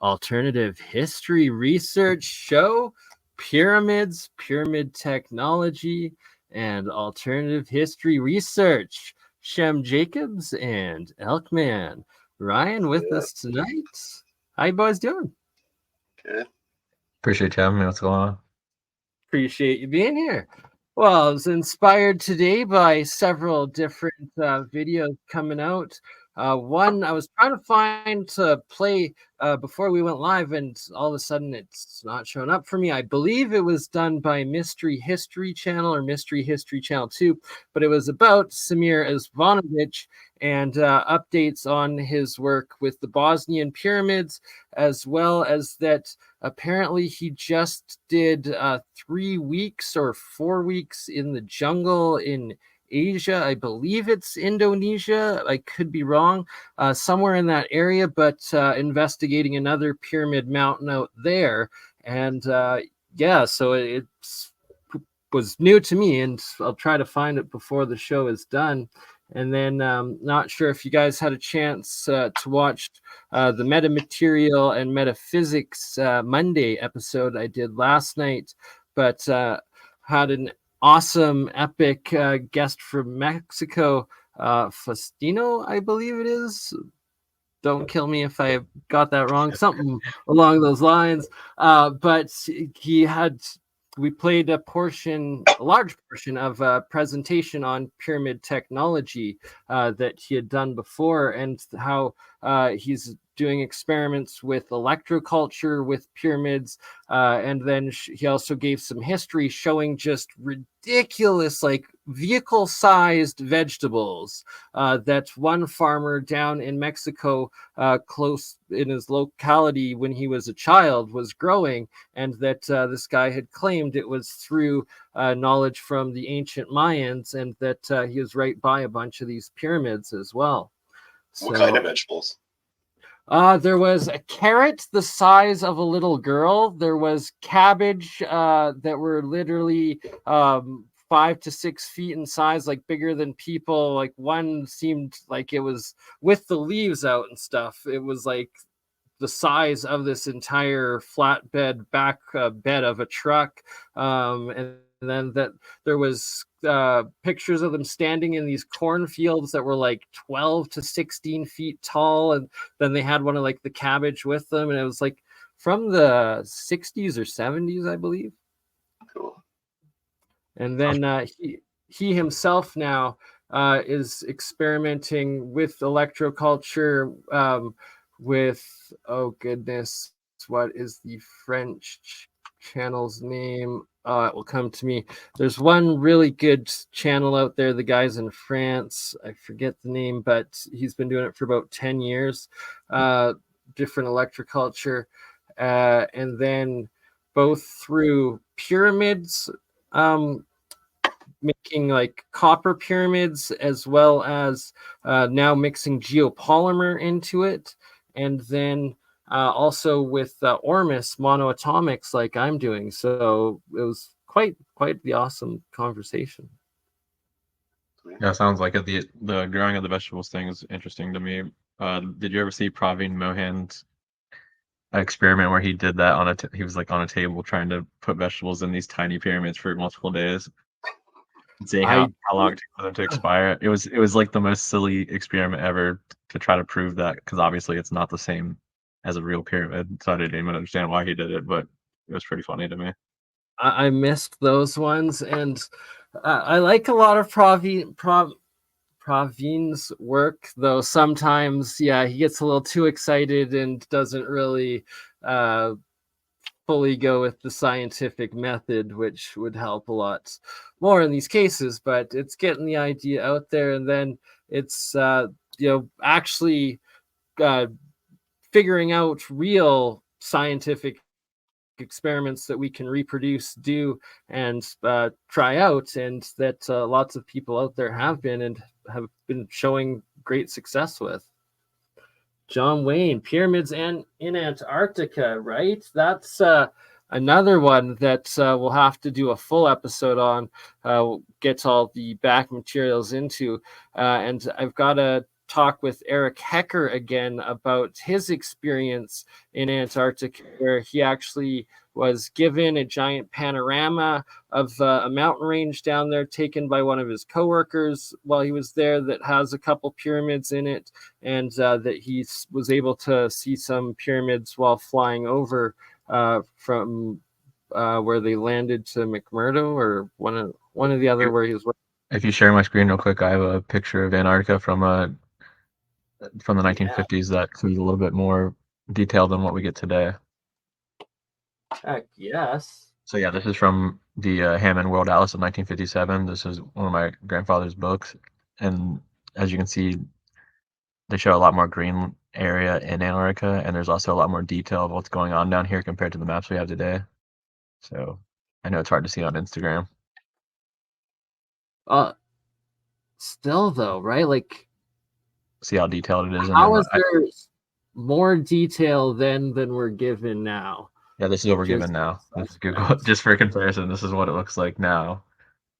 alternative history research show, pyramids, pyramid technology, and alternative history research. Shem Jacobs and Elkman. Ryan with us tonight. How you boys doing? Good. Appreciate you having me. What's going on? Appreciate you being here. Well, I was inspired today by several different videos coming out. One I was trying to find to play before we went live, and all of a sudden it's not showing up for me. I believe it was done by Mystery History Channel or Mystery History Channel 2, but it was about Samir Izvanovich and updates on his work with the Bosnian pyramids, as well as that apparently he just did 3 weeks or 4 weeks in the jungle in Asia. I believe it's Indonesia. I could be wrong. Somewhere in that area, but investigating another pyramid mountain out there. And so it was new to me, and I'll try to find it before the show is done. And then not sure if you guys had a chance to watch the metamaterial and metaphysics Monday episode I did last night, but had an awesome, epic guest from Mexico, Faustino, I believe it is. Don't kill me if I got that wrong, something along those lines. But we played a large portion of a presentation on pyramid technology that he had done before, and how he's doing experiments with electroculture with pyramids, and then he also gave some history showing just ridiculous, like vehicle-sized vegetables that one farmer down in Mexico, close in his locality when he was a child, was growing, and that this guy had claimed it was through knowledge from the ancient Mayans, and that he was right by a bunch of these pyramids as well. What kind of vegetables? There was a carrot the size of a little girl. There was cabbage that were literally 5 to 6 feet in size, like bigger than people. Like one seemed like it was with the leaves out and stuff. It was like the size of this entire flatbed back bed of a truck. And then that there was pictures of them standing in these cornfields that were like 12 to 16 feet tall, and then they had one of like the cabbage with them, and it was like from the 60s or 70s, I believe. Cool. And then he himself now is experimenting with electroculture with, oh goodness, what is the French channel's name? It will come to me. There's one really good channel out there. The guy's in France. I forget the name, but he's been doing it for about 10 years. Different electroculture. And then both through pyramids, making like copper pyramids, as well as now mixing geopolymer into it. And then also with Ormus monoatomics, like I'm doing. So it was quite the awesome conversation. Yeah, sounds like it. The growing of the vegetables thing is interesting to me. Did you ever see Praveen Mohan's experiment where he did that he was like on a table trying to put vegetables in these tiny pyramids for multiple days and see how long it took for them to expire? It was like the most silly experiment ever to try to prove that, because obviously it's not the same as a real pyramid, so I didn't even understand why he did it, but it was pretty funny to me. I missed those ones, and I like a lot of Praveen's work, though sometimes, he gets a little too excited and doesn't really fully go with the scientific method, which would help a lot more in these cases. But it's getting the idea out there, and then it's actually figuring out real scientific experiments that we can reproduce, do, and try out, and that lots of people out there have been showing great success with. John Wayne, pyramids and in Antarctica, right? That's another one that we'll have to do a full episode on. We'll get all the back materials into, and I've got a talk with Eric Hecker again about his experience in Antarctica, where he actually was given a giant panorama of a mountain range down there taken by one of his coworkers while he was there that has a couple pyramids in it, and that he was able to see some pyramids while flying over from where they landed to McMurdo, or one of the other where he was. If you share my screen real quick, I have a picture of Antarctica from the 1950s that is a little bit more detailed than what we get today. Heck yes. So yeah, this is from the Hammond World Atlas of 1957. This is one of my grandfather's books, and as you can see, they show a lot more green area in Antarctica, and there's also a lot more detail of what's going on down here compared to the maps we have today. So I know it's hard to see on Instagram. Still though, right? Like, see how detailed it is. How is there more detail than we're given now? Yeah, this is what we're given now. This is Google. Just for comparison, this is what it looks like now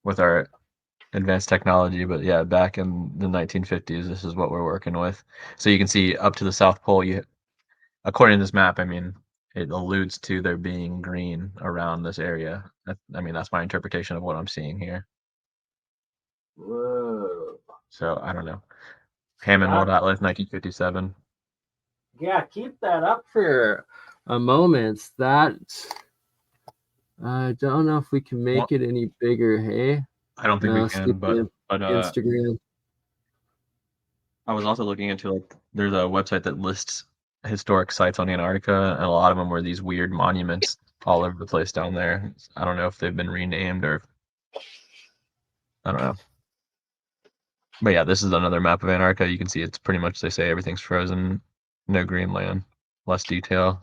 with our advanced technology. But yeah, back in the 1950s, this is what we're working with. So you can see up to the South Pole. According to this map, I mean, it alludes to there being green around this area. I mean, that's my interpretation of what I'm seeing here. Whoa. So I don't know. Hammond World Atlas, 1957. Yeah, keep that up for a moment. That I don't know if we can make it any bigger. Hey, I don't think we can, but Instagram. I was also looking into, like, there's a website that lists historic sites on Antarctica, and a lot of them were these weird monuments all over the place down there. I don't know if they've been renamed or I don't know. But yeah, this is another map of Antarctica. You can see it's pretty much, they say everything's frozen, no green land, less detail.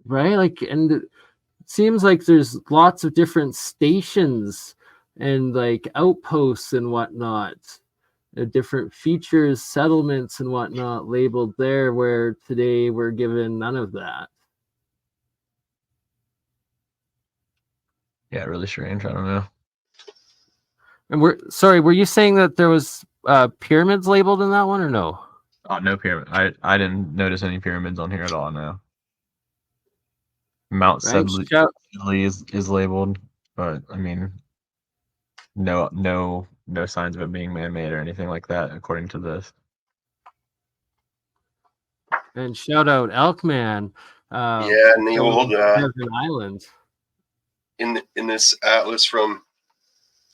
Right, like, and it seems like there's lots of different stations and like outposts and whatnot, different features, settlements and whatnot labeled there, where today we're given none of that. Yeah, really strange. I don't know. And were you saying that there was pyramids labeled in that one, or no? Oh, no pyramid. I didn't notice any pyramids on here at all now. Mount Sedley is labeled, but I mean, no signs of it being man-made or anything like that, according to this. And shout out Elkman. Yeah, in the old Island. In this atlas from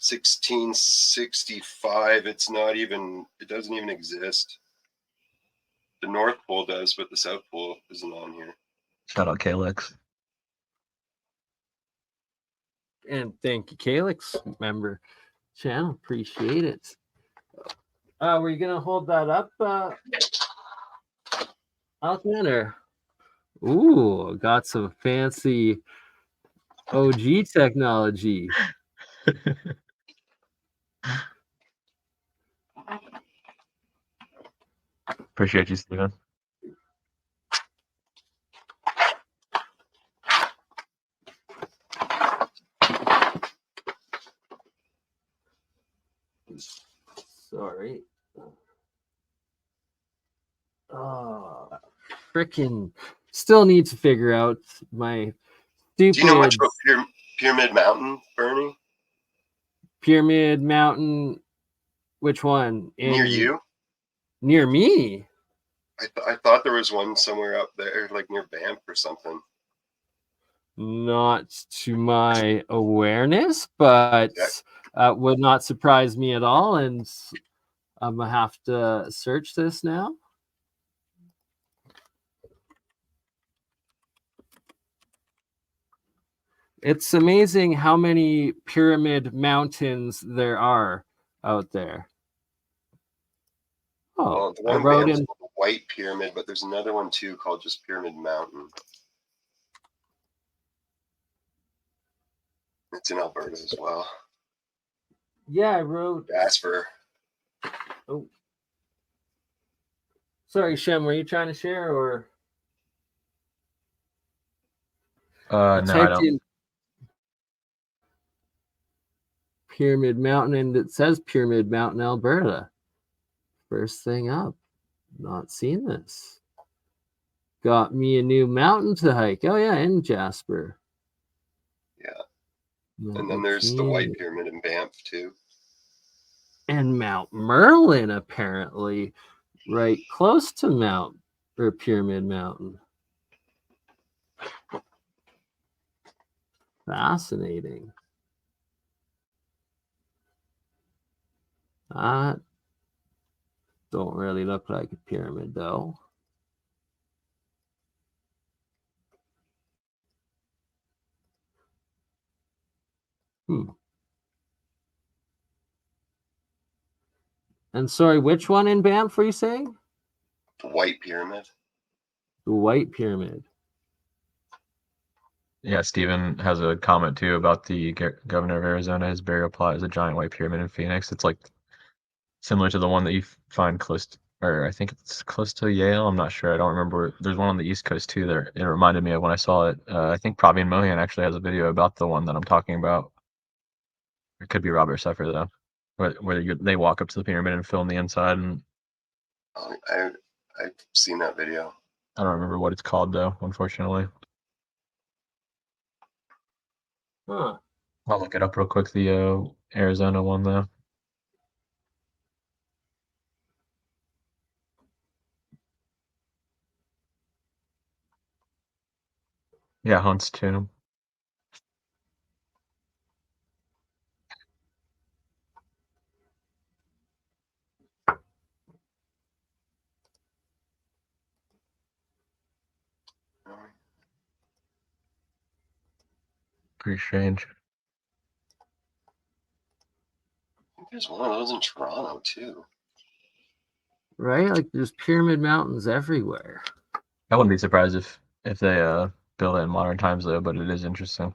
1665, it doesn't even exist. The North Pole does, but the South Pole isn't on here. Shout out Calyx. And thank you, Calyx member channel. Appreciate it. Were you gonna hold that up, Elkman? Ooh, got some fancy OG technology. Appreciate you, Steven. Sorry. Frickin' still need to figure out my stupid. Do you know much about Pyramid Mountain, Bernie? Pyramid Mountain, which one? Near you? Near me? I thought there was one somewhere up there, like near Banff or something. Not to my awareness, but would not surprise me at all. And I'm gonna have to search this now. It's amazing how many pyramid mountains there are out there. Oh, the one I wrote in the White Pyramid, but there's another one too called just Pyramid Mountain. It's in Alberta as well. Yeah, I wrote Jasper. Oh, sorry, Shem. Were you trying to share or? No, I don't. Pyramid Mountain, and it says Pyramid Mountain, Alberta. First thing up. Not seen this. Got me a new mountain to hike. Oh yeah, in Jasper. Yeah. Mount And then there's the White McKinley. Pyramid in Banff too. And Mount Merlin, apparently, right close to Pyramid Mountain. Fascinating. That don't really look like a pyramid, though. And sorry, which one in Banff were you saying? The White Pyramid. The White Pyramid. Yeah, Steven has a comment too about the governor of Arizona. His burial plot is a giant white pyramid in Phoenix. It's like similar to the one that you find close to, or I think it's close to Yale. I'm not sure. I don't remember. There's one on the East Coast too. There, it reminded me of when I saw it. I think Praveen Mohan actually has a video about the one that I'm talking about. It could be Robert Seffer though, where they walk up to the pyramid and film the inside. And I've seen that video. I don't remember what it's called though, unfortunately. Huh. I'll look it up real quick. The Arizona one though. Yeah, Hunt's tomb. Pretty strange. I think there's one of those in Toronto too. Right? Like there's pyramid mountains everywhere. I wouldn't be surprised if they build it in modern times though, but it is interesting.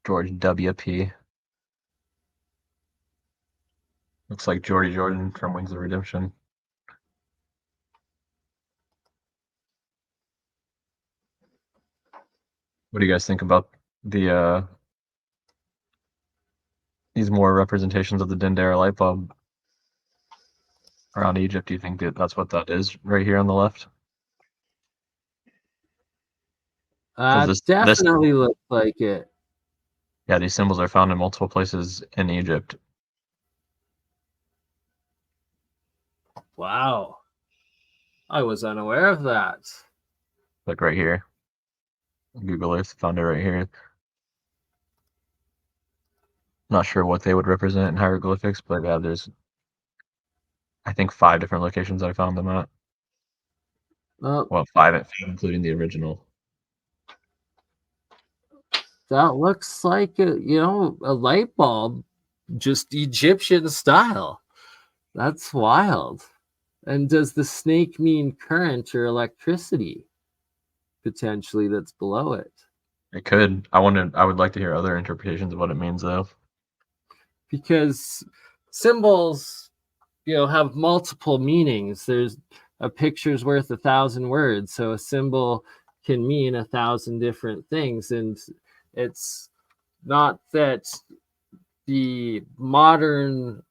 George W.P. Looks like Jordy Jordan from Wings of Redemption. What do you guys think about the these more representations of the Dendera light bulb around Egypt? Do you think that's what that is right here on the left? Definitely looks like it. Yeah, these symbols are found in multiple places in Egypt. Wow. I was unaware of that. Like right here. Google Earth found it right here. Not sure what they would represent in hieroglyphics, but yeah, there's I think 5 different locations I found them at. Well, 5 including the original. That looks like a light bulb, just Egyptian style. That's wild. And does the snake mean current or electricity? Potentially that's below it. It could. I would like to hear other interpretations of what it means though. Because symbols, have multiple meanings. There's a picture's worth 1,000 words. So a symbol can mean 1,000 different things. And it's not that the modern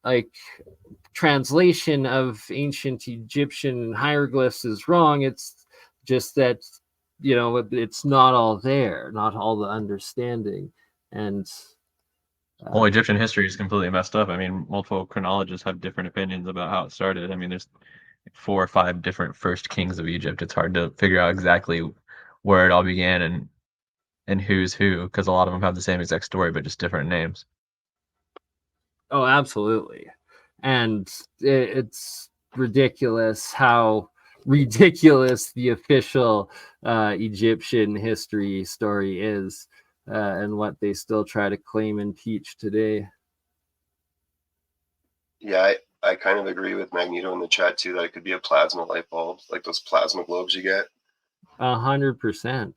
translation of ancient Egyptian hieroglyphs is wrong. It's just that it's not all there, not all the understanding. And well, Egyptian history is completely messed up. I mean, multiple chronologists have different opinions about how it started. I mean, there's 4 or 5 different first kings of Egypt. It's hard to figure out exactly where it all began and who's who, because a lot of them have the same exact story but just different names. Oh, absolutely. And it's ridiculous how ridiculous the official Egyptian history story is, and what they still try to claim and teach today. Yeah, I kind of agree with Magneto in the chat too, that it could be a plasma light bulb, like those plasma globes you get. 100%.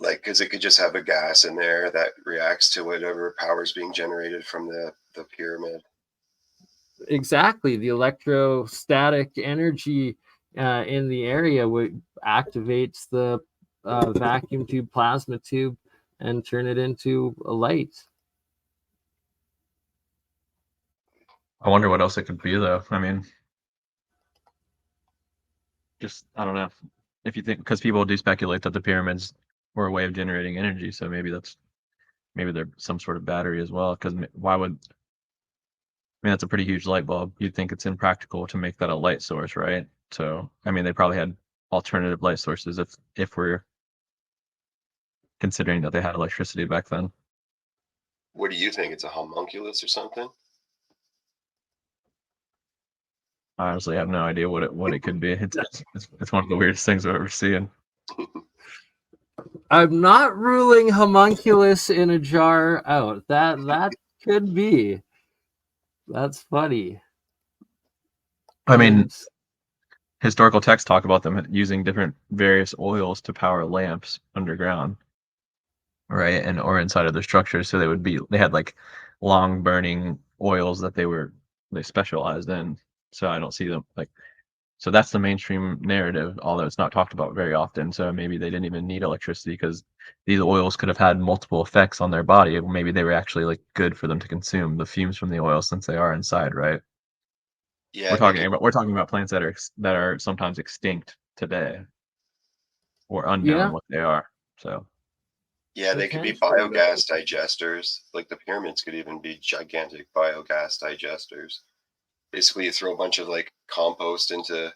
Like, because it could just have a gas in there that reacts to whatever power is being generated from the pyramid. Exactly. The electrostatic energy in the area activates the vacuum tube, plasma tube, and turn it into a light. I wonder what else it could be, though. I mean, just I don't know. If you think, because people do speculate that the pyramids were a way of generating energy, so maybe they're some sort of battery as well. Because why would I mean that's a pretty huge light bulb. You'd think it's impractical to make that a light source, right? So I mean they probably had alternative light sources if we're considering that they had electricity back then. What do you think? It's a homunculus or something? I honestly have no idea what it could be. It's one of the weirdest things I've ever seen. I'm not ruling homunculus in a jar out. That could be. That's funny. I mean, And historical texts talk about them using different various oils to power lamps underground, right? And or inside of their structures. So they had like long burning oils that they specialized in. So I don't see them like so that's the mainstream narrative, although it's not talked about very often. So maybe they didn't even need electricity because these oils could have had multiple effects on their body. Maybe they were actually like good for them to consume the fumes from the oil since they are inside, right? Yeah, We're talking about plants that are sometimes extinct today or unknown yeah, what they are. So yeah, they could be potentially. biogas digesters. Like the pyramids could even be gigantic biogas digesters. Basically, you throw a bunch of like compost into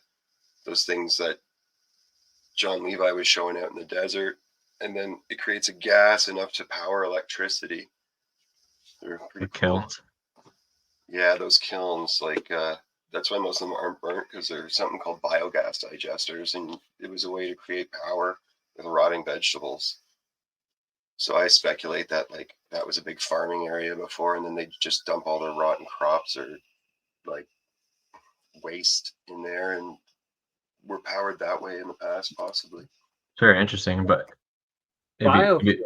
those things that John Levi was showing out in the desert, and then it creates a gas enough to power electricity. They're pretty cool. kilns. Yeah, those kilns, like that's why most of them aren't burnt, because there's something called biogas digesters, and it was a way to create power with rotting vegetables. So I speculate that like that was a big farming area before, and then they just dump all their rotten crops or like waste in there, and were powered that way in the past, possibly. It's very interesting, but Biofuel.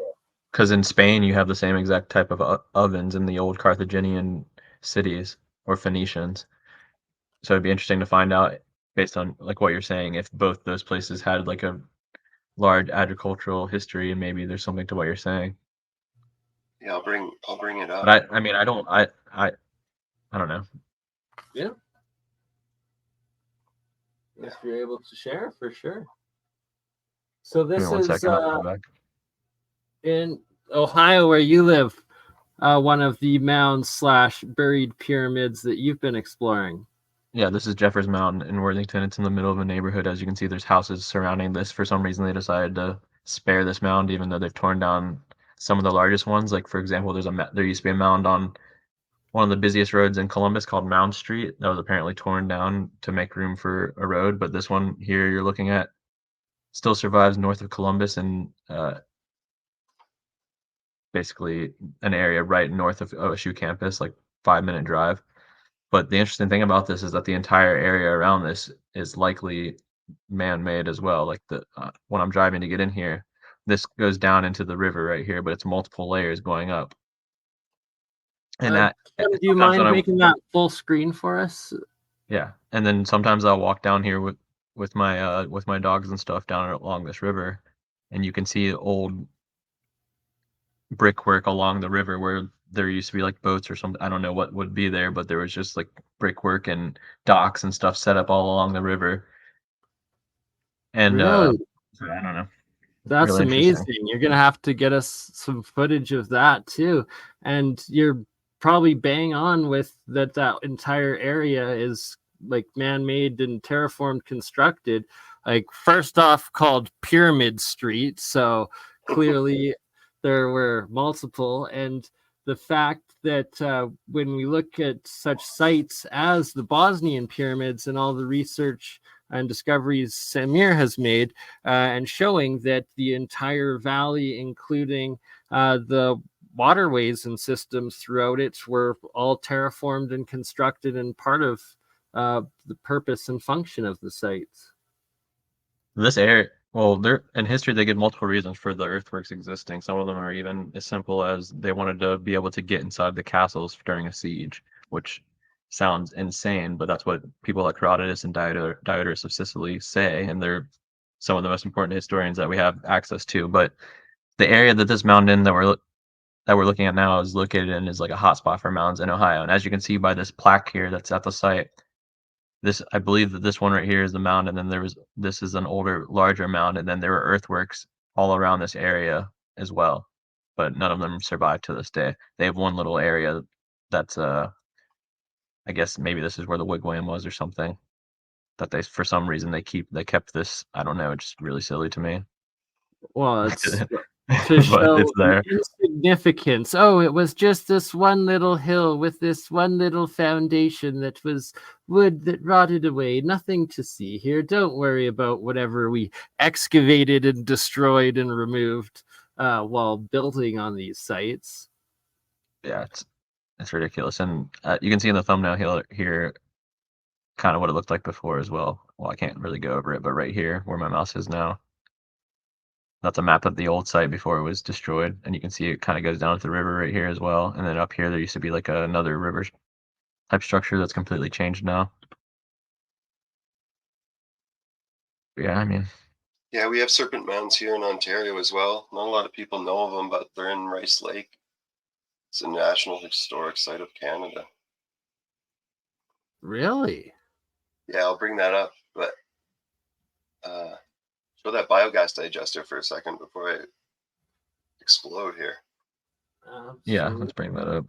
because in Spain you have the same exact type of ovens in the old Carthaginian cities or Phoenicians. So it'd be interesting to find out based on like what you're saying if both those places had like a large agricultural history and maybe there's something to what you're saying. Yeah, I'll bring it up. But I mean I don't know. Yeah. If you're able to share, for sure. So this is in Ohio, where you live, one of the mounds / buried pyramids that you've been exploring. Yeah, this is Jeffers Mountain in Worthington. It's in the middle of a neighborhood. As you can see, there's houses surrounding this. For some reason, they decided to spare this mound, even though they've torn down some of the largest ones. Like, for example, there used to be a mound on one of the busiest roads in Columbus called Mound Street that was apparently torn down to make room for a road. But this one here you're looking at still survives north of Columbus and basically an area right north of OSU campus, like 5-minute drive. But the interesting thing about this is that the entire area around this is likely man-made as well. Like when I'm driving to get in here, this goes down into the river right here, but it's multiple layers going up. And do you mind making that full screen for us? Yeah, and then sometimes I'll walk down here with my dogs and stuff down along this river, and you can see old brickwork along the river where there used to be like boats or something. I don't know what would be there, but there was just like brickwork and docks and stuff set up all along the river. And really? I don't know. That's really amazing. You're gonna have to get us some footage of that too. And you're probably bang on with that entire area is like man-made and terraformed constructed. Like first off called Pyramid Street. So clearly there were multiple, and the fact that when we look at such sites as the Bosnian pyramids and all the research and discoveries Samir has made, and showing that the entire valley, including the waterways and systems throughout it, were all terraformed and constructed and part of the purpose and function of the sites. This area, well, in history they give multiple reasons for the earthworks existing. Some of them are even as simple as they wanted to be able to get inside the castles during a siege, which sounds insane, but that's what people like Herodotus and Diodorus of Sicily say, and they're some of the most important historians that we have access to. But the area that this mound in that that we're looking at now is located in is like a hotspot for mountains in Ohio. And as you can see by this plaque here that's at the site, I believe that this one right here is the mound, and then this is an older, larger mound, and then there were earthworks all around this area as well, but none of them survived to this day. They have one little area that's I guess maybe this is where the wigwam was or something. That they, for some reason, they kept this. I don't know. It's just really silly to me. Well, it's to but show it's there. insignificance. Oh, it was just this one little hill with this one little foundation that was wood that rotted away. Nothing to see here. Don't worry about whatever we excavated and destroyed and removed while building on these sites. Yeah, it's ridiculous, and you can see in the thumbnail here kind of what it looked like before as well. Well, I can't really go over it, but right here where my mouse is now, that's a map of the old site before it was destroyed, and you can see it kind of goes down to the river right here as well. And then up here there used to be like another river type structure that's completely changed now. But yeah, I mean, yeah, we have serpent mounds here in Ontario as well. Not a lot of people know of them, but they're in Rice Lake. It's a National Historic Site of Canada. Really? Yeah, I'll bring that up, but show that biogas digester for a second before I explode here. Yeah, let's bring that up.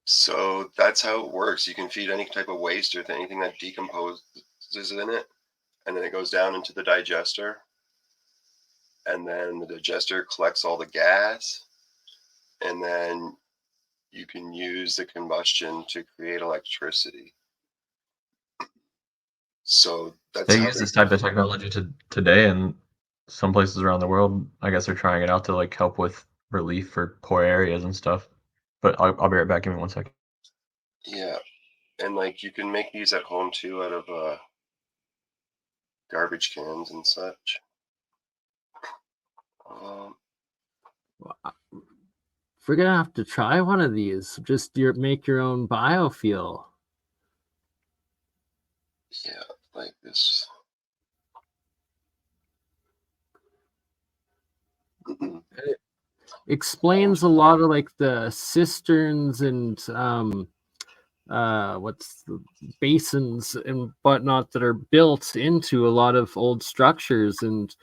So that's how it works. You can feed any type of waste or anything that decomposes in it, and then it goes down into the digester, and then the digester collects all the gas, and then you can use the combustion to create electricity. So that's they use this type of technology today in some places around the world. I guess they're trying it out to like help with relief for poor areas and stuff. But I'll be right back. Give me 1 second. Yeah, and like you can make these at home too out of garbage cans and such. We're gonna have to try one of these. Just make your own biofuel. Yeah, like this. It explains a lot of like the cisterns and what's the basins and whatnot that are built into a lot of old structures, and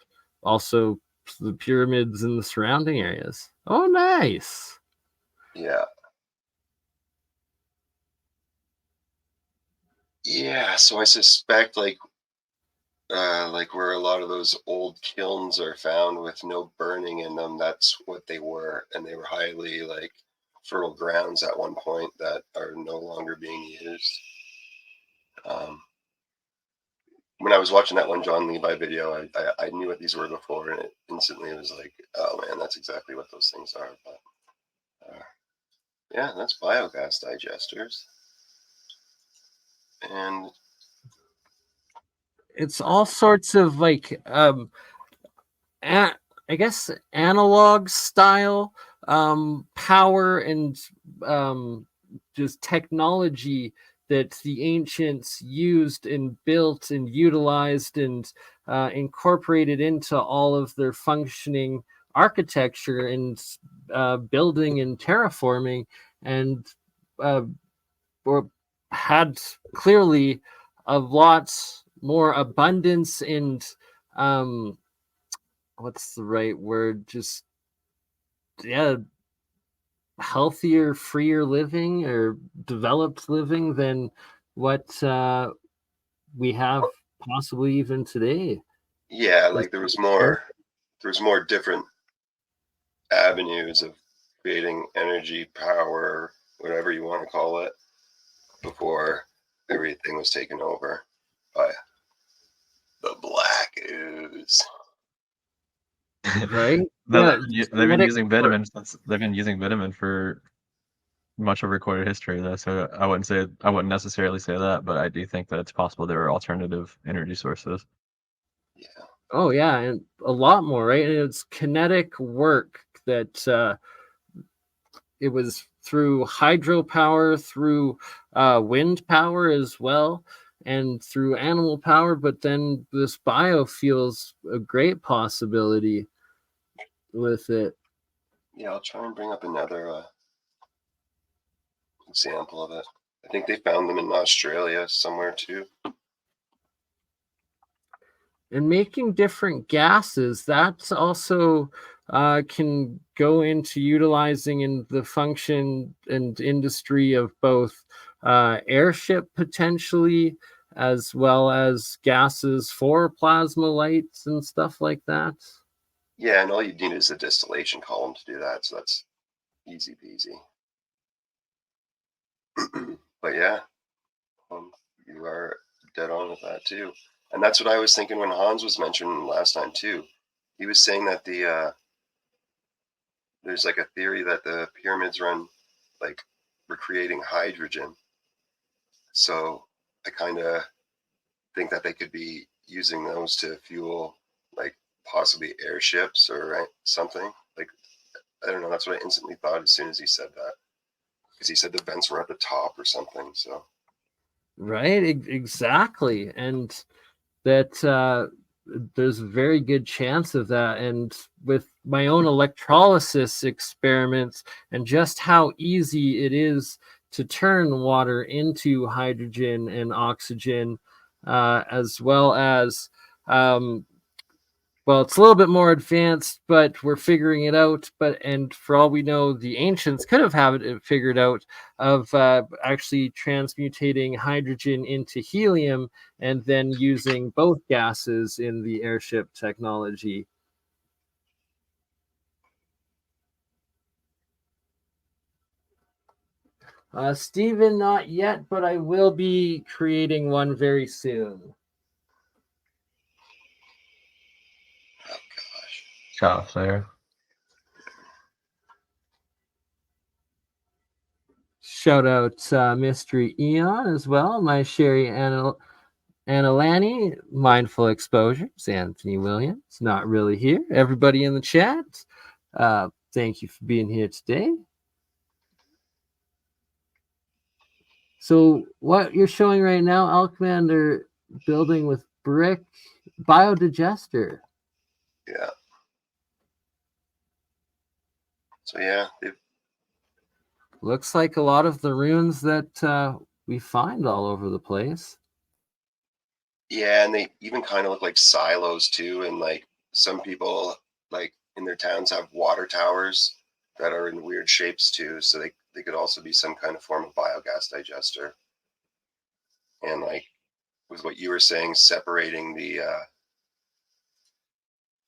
also the pyramids in the surrounding areas. Oh, nice. Yeah. Yeah, so I suspect like where a lot of those old kilns are found with no burning in them, that's what they were, and they were highly like fertile grounds at one point that are no longer being used. When I was watching that one John Levi video, I knew what these were before, and it instantly was like, oh man, that's exactly what those things are. But yeah, that's biogas digesters, and it's all sorts of like I guess analog style power and just technology that the ancients used and built and utilized and incorporated into all of their functioning architecture and building and terraforming, and or had clearly a lot more abundance and what's the right word? Just healthier, freer living or developed living than what we have possibly even today. yeah, like there was more different avenues of creating energy, power, whatever you want to call it, before everything was taken over by the black ooze. Right? They've been using vitamin for much of recorded history, though. So I wouldn't necessarily say that, but I do think that it's possible there are alternative energy sources. Yeah. Oh yeah, and a lot more, right? And it's kinetic work that it was through hydropower, through wind power as well, and through animal power. But then this biofuel's a great possibility. with it. Yeah, I'll try and bring up another example of it. I think they found them in Australia somewhere too. And making different gases, that's also can go into utilizing in the function and industry of both airship potentially, as well as gases for plasma lights and stuff like that. Yeah, and all you need is a distillation column to do that, so that's easy peasy. But yeah, you are dead on with that too. And that's what I was thinking when Hans was mentioning last time too. He was saying that there's like a theory that the pyramids run like recreating hydrogen. So I kind of think that they could be using those to fuel like possibly airships or something. Like, I don't know. That's what I instantly thought as soon as he said that, because he said the vents were at the top or something. So Right, exactly. And that there's a very good chance of that. And with my own electrolysis experiments and just how easy it is to turn water into hydrogen and oxygen, as well as well, it's a little bit more advanced, but we're figuring it out. But and for all we know, the ancients could have had it figured out of actually transmutating hydrogen into helium and then using both gases in the airship technology. Stephen, not yet, but I will be creating one very soon. oh gosh. Shout there. Shout out Mystery Eon as well, my Sherry Anilani, Mindful Exposures, Anthony Williams, not really here. Everybody in the chat, thank you for being here today. So what you're showing right now, Elkman, they're building with brick biodigester. Yeah. So yeah, Looks like a lot of the runes that we find all over the place. yeah, and they even kind of look like silos too. And like some people, like in their towns, have water towers that are in weird shapes too. So they could also be some kind of form of biogas digester. And like with what you were saying, separating the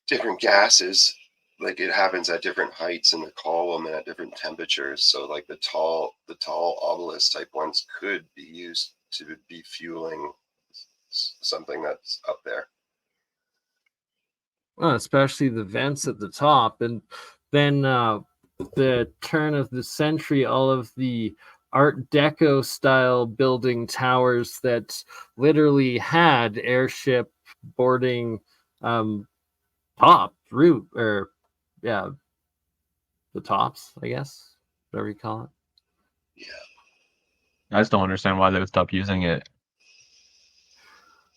different gases, like it happens at different heights in the column and at different temperatures. So like the tall obelisk type ones could be used to be fueling something that's up there. Well, especially the vents at the top, and then the turn of the century, all of the Art Deco style building towers that literally had airship boarding top roof, or yeah, the tops, I guess, whatever you call it. Yeah. I just don't understand why they would stop using it.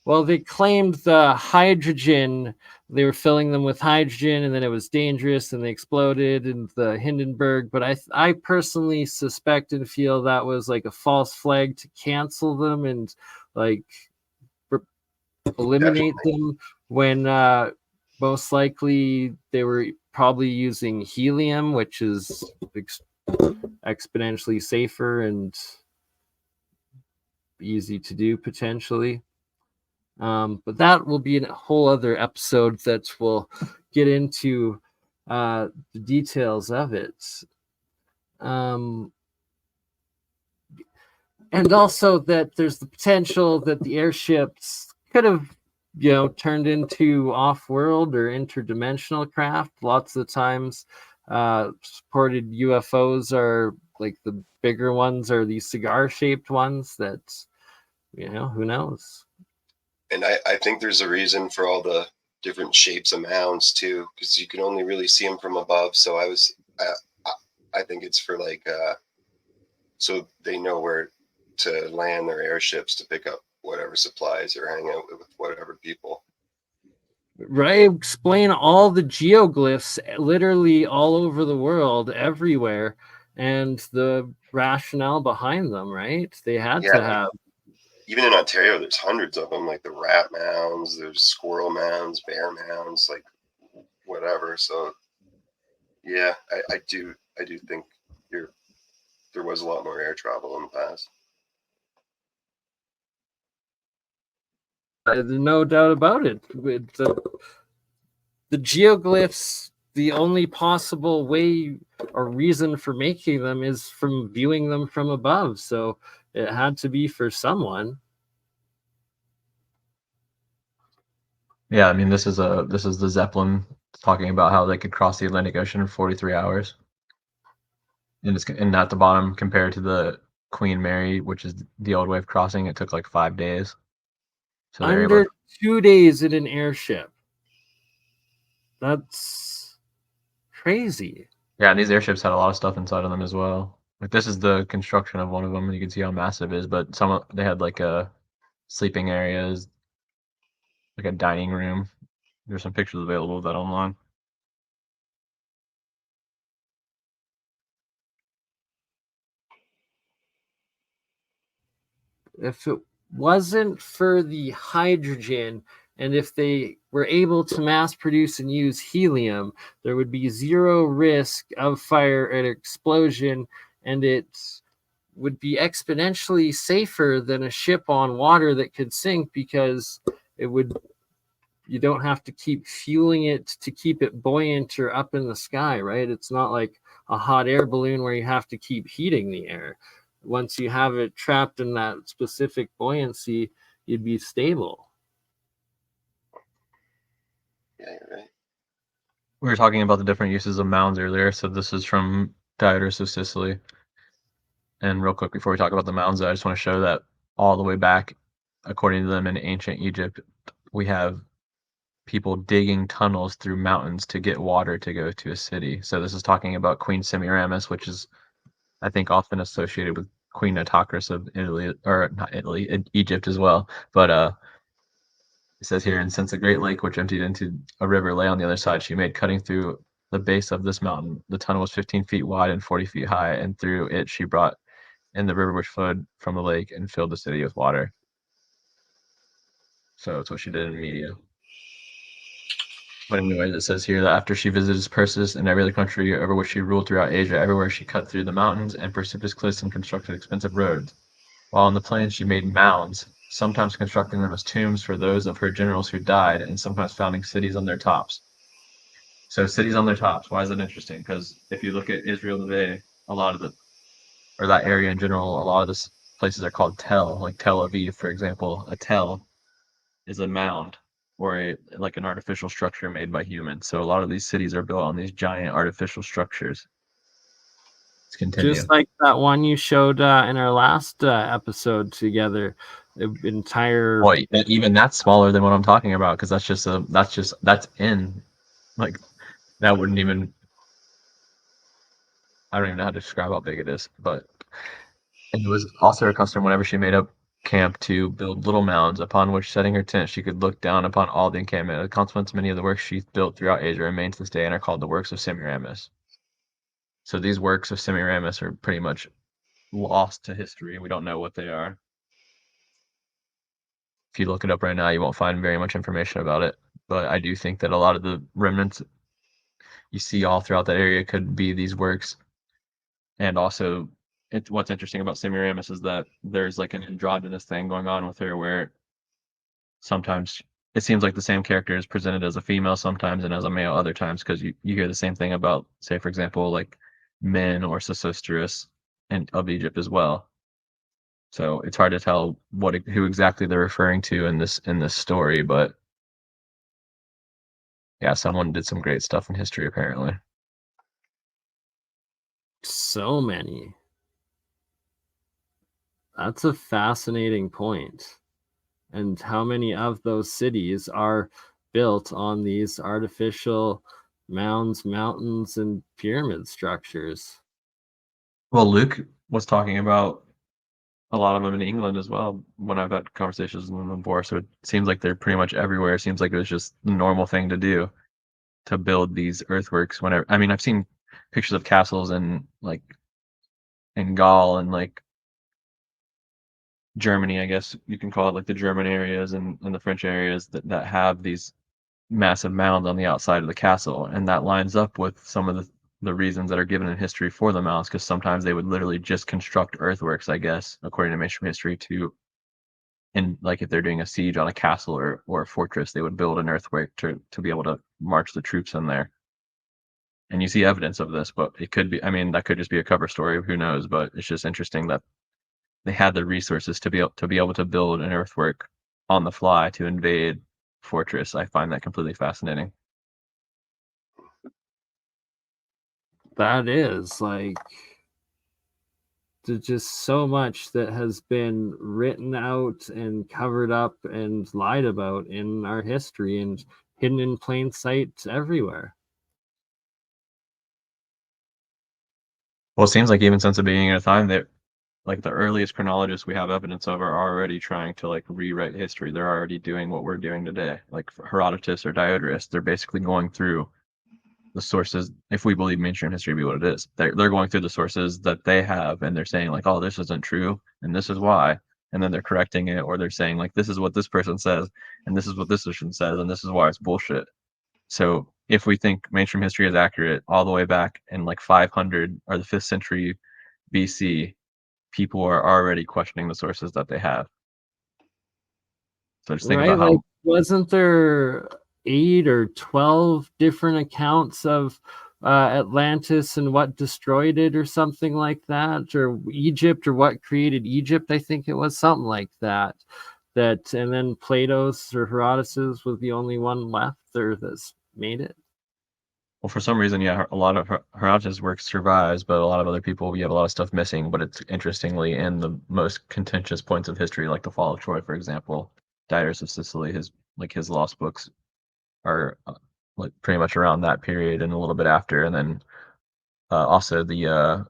Well, they claimed the hydrogen, they were filling them with hydrogen, and then it was dangerous and they exploded in the Hindenburg. But I personally suspect and feel that was like a false flag to cancel them and like eliminate them, when most likely they were probably using helium, which is exponentially safer and easy to do potentially. But that will be a whole other episode that will get into the details of it. And also that there's the potential that the airships could have, turned into off-world or interdimensional craft. Lots of the times, supported UFOs are like the bigger ones are these cigar-shaped ones that, who knows? And I think there's a reason for all the different shapes of mounds too, because you can only really see them from above. So I think it's for like so they know where to land their airships to pick up whatever supplies or hang out with whatever people. right, explain all the geoglyphs literally all over the world, everywhere, and the rationale behind them, right? They had Yeah, to have. even in Ontario, there's hundreds of them, like the rat mounds, there's squirrel mounds, bear mounds, like whatever. So yeah, I do think there was a lot more air travel in the past. No doubt about it. With the geoglyphs, the only possible way or reason for making them is from viewing them from above. So it had to be for someone. Yeah, I mean, this is the Zeppelin talking about how they could cross the Atlantic Ocean in 43 hours. And at the bottom, compared to the Queen Mary, which is the old way of crossing, it took like 5 days. So they're able Under 2 days in an airship. That's crazy. Yeah, and these airships had a lot of stuff inside of them as well. Like this is the construction of one of them, and you can see how massive it is. But they had like sleeping areas, like a dining room. There's some pictures available of that online. If it wasn't for the hydrogen, and if they were able to mass produce and use helium, there would be zero risk of fire and explosion, and it would be exponentially safer than a ship on water that could sink, because you don't have to keep fueling it to keep it buoyant or up in the sky, right? It's not like a hot air balloon where you have to keep heating the air. Once you have it trapped in that specific buoyancy, you'd be stable. Yeah, you're right. We were talking about the different uses of mounds earlier, so this is from Diodorus of Sicily. And real quick, before we talk about the mounds, I just want to show that all the way back, according to them in ancient Egypt, we have people digging tunnels through mountains to get water to go to a city. So this is talking about Queen Semiramis, which is, I think, often associated with Queen Nitocris of Italy, or not Italy, Egypt as well. But it says here, and since a great lake which emptied into a river lay on the other side, she made cutting through the base of this mountain. The tunnel was 15 feet wide and 40 feet high, and through it she brought in the river which flowed from the lake and filled the city with water. So that's what she did in Media. But anyways, it says here that after she visited Persis and every other country over which she ruled throughout Asia, everywhere she cut through the mountains and precipitous cliffs and constructed expensive roads. While on the plains she made mounds, sometimes constructing them as tombs for those of her generals who died, and sometimes founding cities on their tops. So cities on their tops, why is that interesting? Because if you look at Israel today, or that area in general, a lot of the places are called Tel, like Tel Aviv, for example. A Tel is a mound or like an artificial structure made by humans. So a lot of these cities are built on these giant artificial structures. Let's continue. Just like that one you showed in our last episode together, the entire. Well, even that's smaller than what I'm talking about, because that's in, like, that wouldn't even. I don't even know how to describe how big it is, but it was also her custom whenever she made up camp to build little mounds upon which, setting her tent, she could look down upon all the encampment. As a consequence, many of the works she built throughout Asia remain to this day and are called the works of Semiramis. So these works of Semiramis are pretty much lost to history. We don't know what they are. If you look it up right now, you won't find very much information about it. But I do think that a lot of the remnants you see all throughout that area could be these works. And also, what's interesting about Semiramis is that there's like an androgynous thing going on with her, where sometimes it seems like the same character is presented as a female sometimes and as a male other times, because you hear the same thing about, say, for example, like Men or Sesostris and of Egypt as well. So it's hard to tell who exactly they're referring to in this story, but yeah, someone did some great stuff in history apparently. So many. That's a fascinating point. And how many of those cities are built on these artificial mounds, mountains, and pyramid structures? Well, Luke was talking about a lot of them in England as well when I've had conversations with them before. So it seems like they're pretty much everywhere. It seems like it was just the normal thing to do to build these earthworks. Whenever I mean, I've seen pictures of castles in like in Gaul and like Germany, I guess you can call it, like the German areas and the French areas that have these massive mounds on the outside of the castle, and that lines up with some of the reasons that are given in history for the mounds, because sometimes they would literally just construct earthworks, I guess, according to mainstream history, to and like if they're doing a siege on a castle or a fortress, they would build an earthwork to be able to march the troops in there. And you see evidence of this, but it could be, I mean, that could just be a cover story, who knows, but it's just interesting that they had the resources to be able to build an earthwork on the fly to invade fortress. I find that completely fascinating. That is like, there's just so much that has been written out and covered up and lied about in our history and hidden in plain sight everywhere. Well, it seems like even since the beginning of time that like the earliest chronologists we have evidence of are already trying to like rewrite history. They're already doing what we're doing today. Like Herodotus or Diodorus, they're basically going through the sources, if we believe mainstream history to be what it is. They're going through the sources that they have, and they're saying like, oh, this isn't true, and this is why, and then they're correcting it, or they're saying like, this is what this person says, and this is what this person says, and this is why it's bullshit. So if we think mainstream history is accurate all the way back in like 500 or the 5th century BC, people are already questioning the sources that they have. So just think Right? about Like, how wasn't there 8 or 12 different accounts of Atlantis and what destroyed it or something like that? Or Egypt, or what created Egypt? I think it was something like that. And then Plato's or Herodotus was the only one left there that's made it. well, for some reason, yeah, a lot of Herodotus' work survives, but a lot of other people, we have a lot of stuff missing. But it's interestingly in the most contentious points of history, like the fall of Troy, for example. Diodorus of Sicily, his lost books are like pretty much around that period and a little bit after, and then also the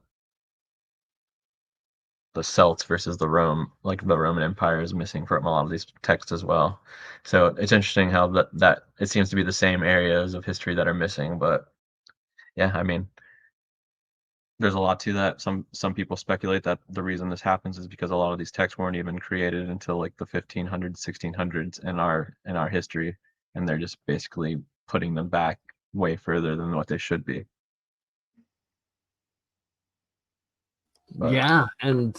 Celts versus the Roman Empire is missing from a lot of these texts as well. So it's interesting how that it seems to be the same areas of history that are missing. But yeah, I mean, there's a lot to that. Some people speculate that the reason this happens is because a lot of these texts weren't even created until like the 1500s, 1600s in our history, and they're just basically putting them back way further than what they should be. But Yeah, and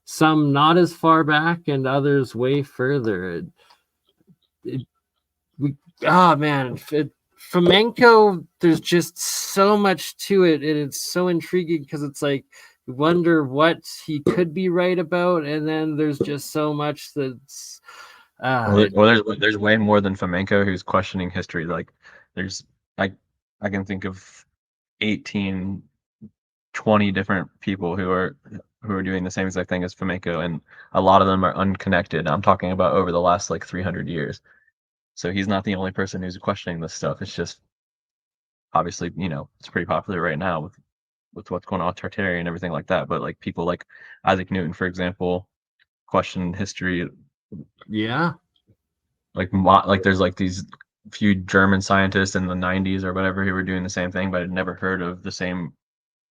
some not as far back and others way further. It, we man, flamenco, there's just so much to it, and it's so intriguing because it's like you wonder what he could be right about, and then there's just so much that's there's way more than flamenco who's questioning history. Like there's I I can think of 18, 20 different people who are doing the same exact thing as flamenco, and a lot of them are unconnected. I'm talking about over the last like 300 years. So he's not the only person who's questioning this stuff. It's just obviously, it's pretty popular right now with what's going on with Tartarian and everything like that. But like people like Isaac Newton, for example, question history. yeah. Like there's like these few German scientists in the 90s or whatever who were doing the same thing, but I'd never heard of the same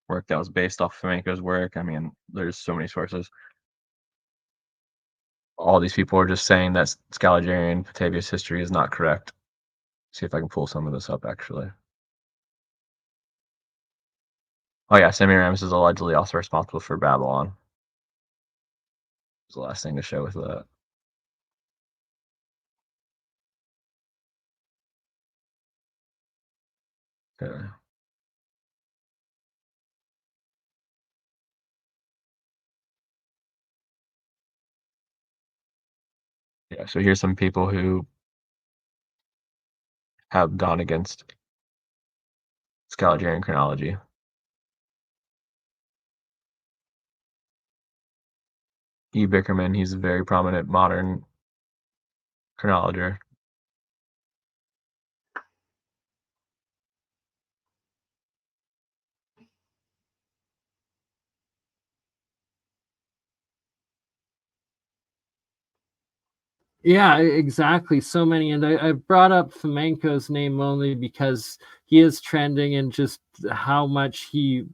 work that was based off flamenco's work. I mean, there's so many sources. All these people are just saying that Scaliger Batavia's history is not correct. See if I can pull some of this up actually. Oh yeah, Semiramis is allegedly also responsible for Babylon. Was the last thing to show with that. Okay. Yeah, so here's some people who have gone against Scaliger chronology. E. Bickerman, he's a very prominent modern chronologer. Yeah, exactly. So many, and I brought up Fomenko's name only because he is trending, and just how much he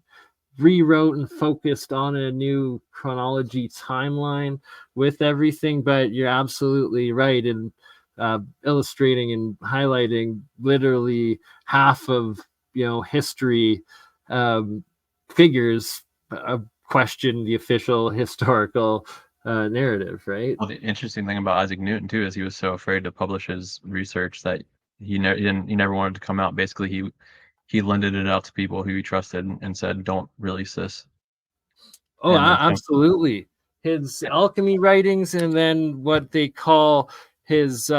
rewrote and focused on a new chronology timeline with everything. But you're absolutely right in illustrating and highlighting literally half of history figures question the official historical narrative, right? Well, the interesting thing about Isaac Newton too is he was so afraid to publish his research that he never wanted to come out. Basically, he lended it out to people who he trusted and said, "Don't release this." Oh, And then absolutely. His alchemy writings, and then what they call his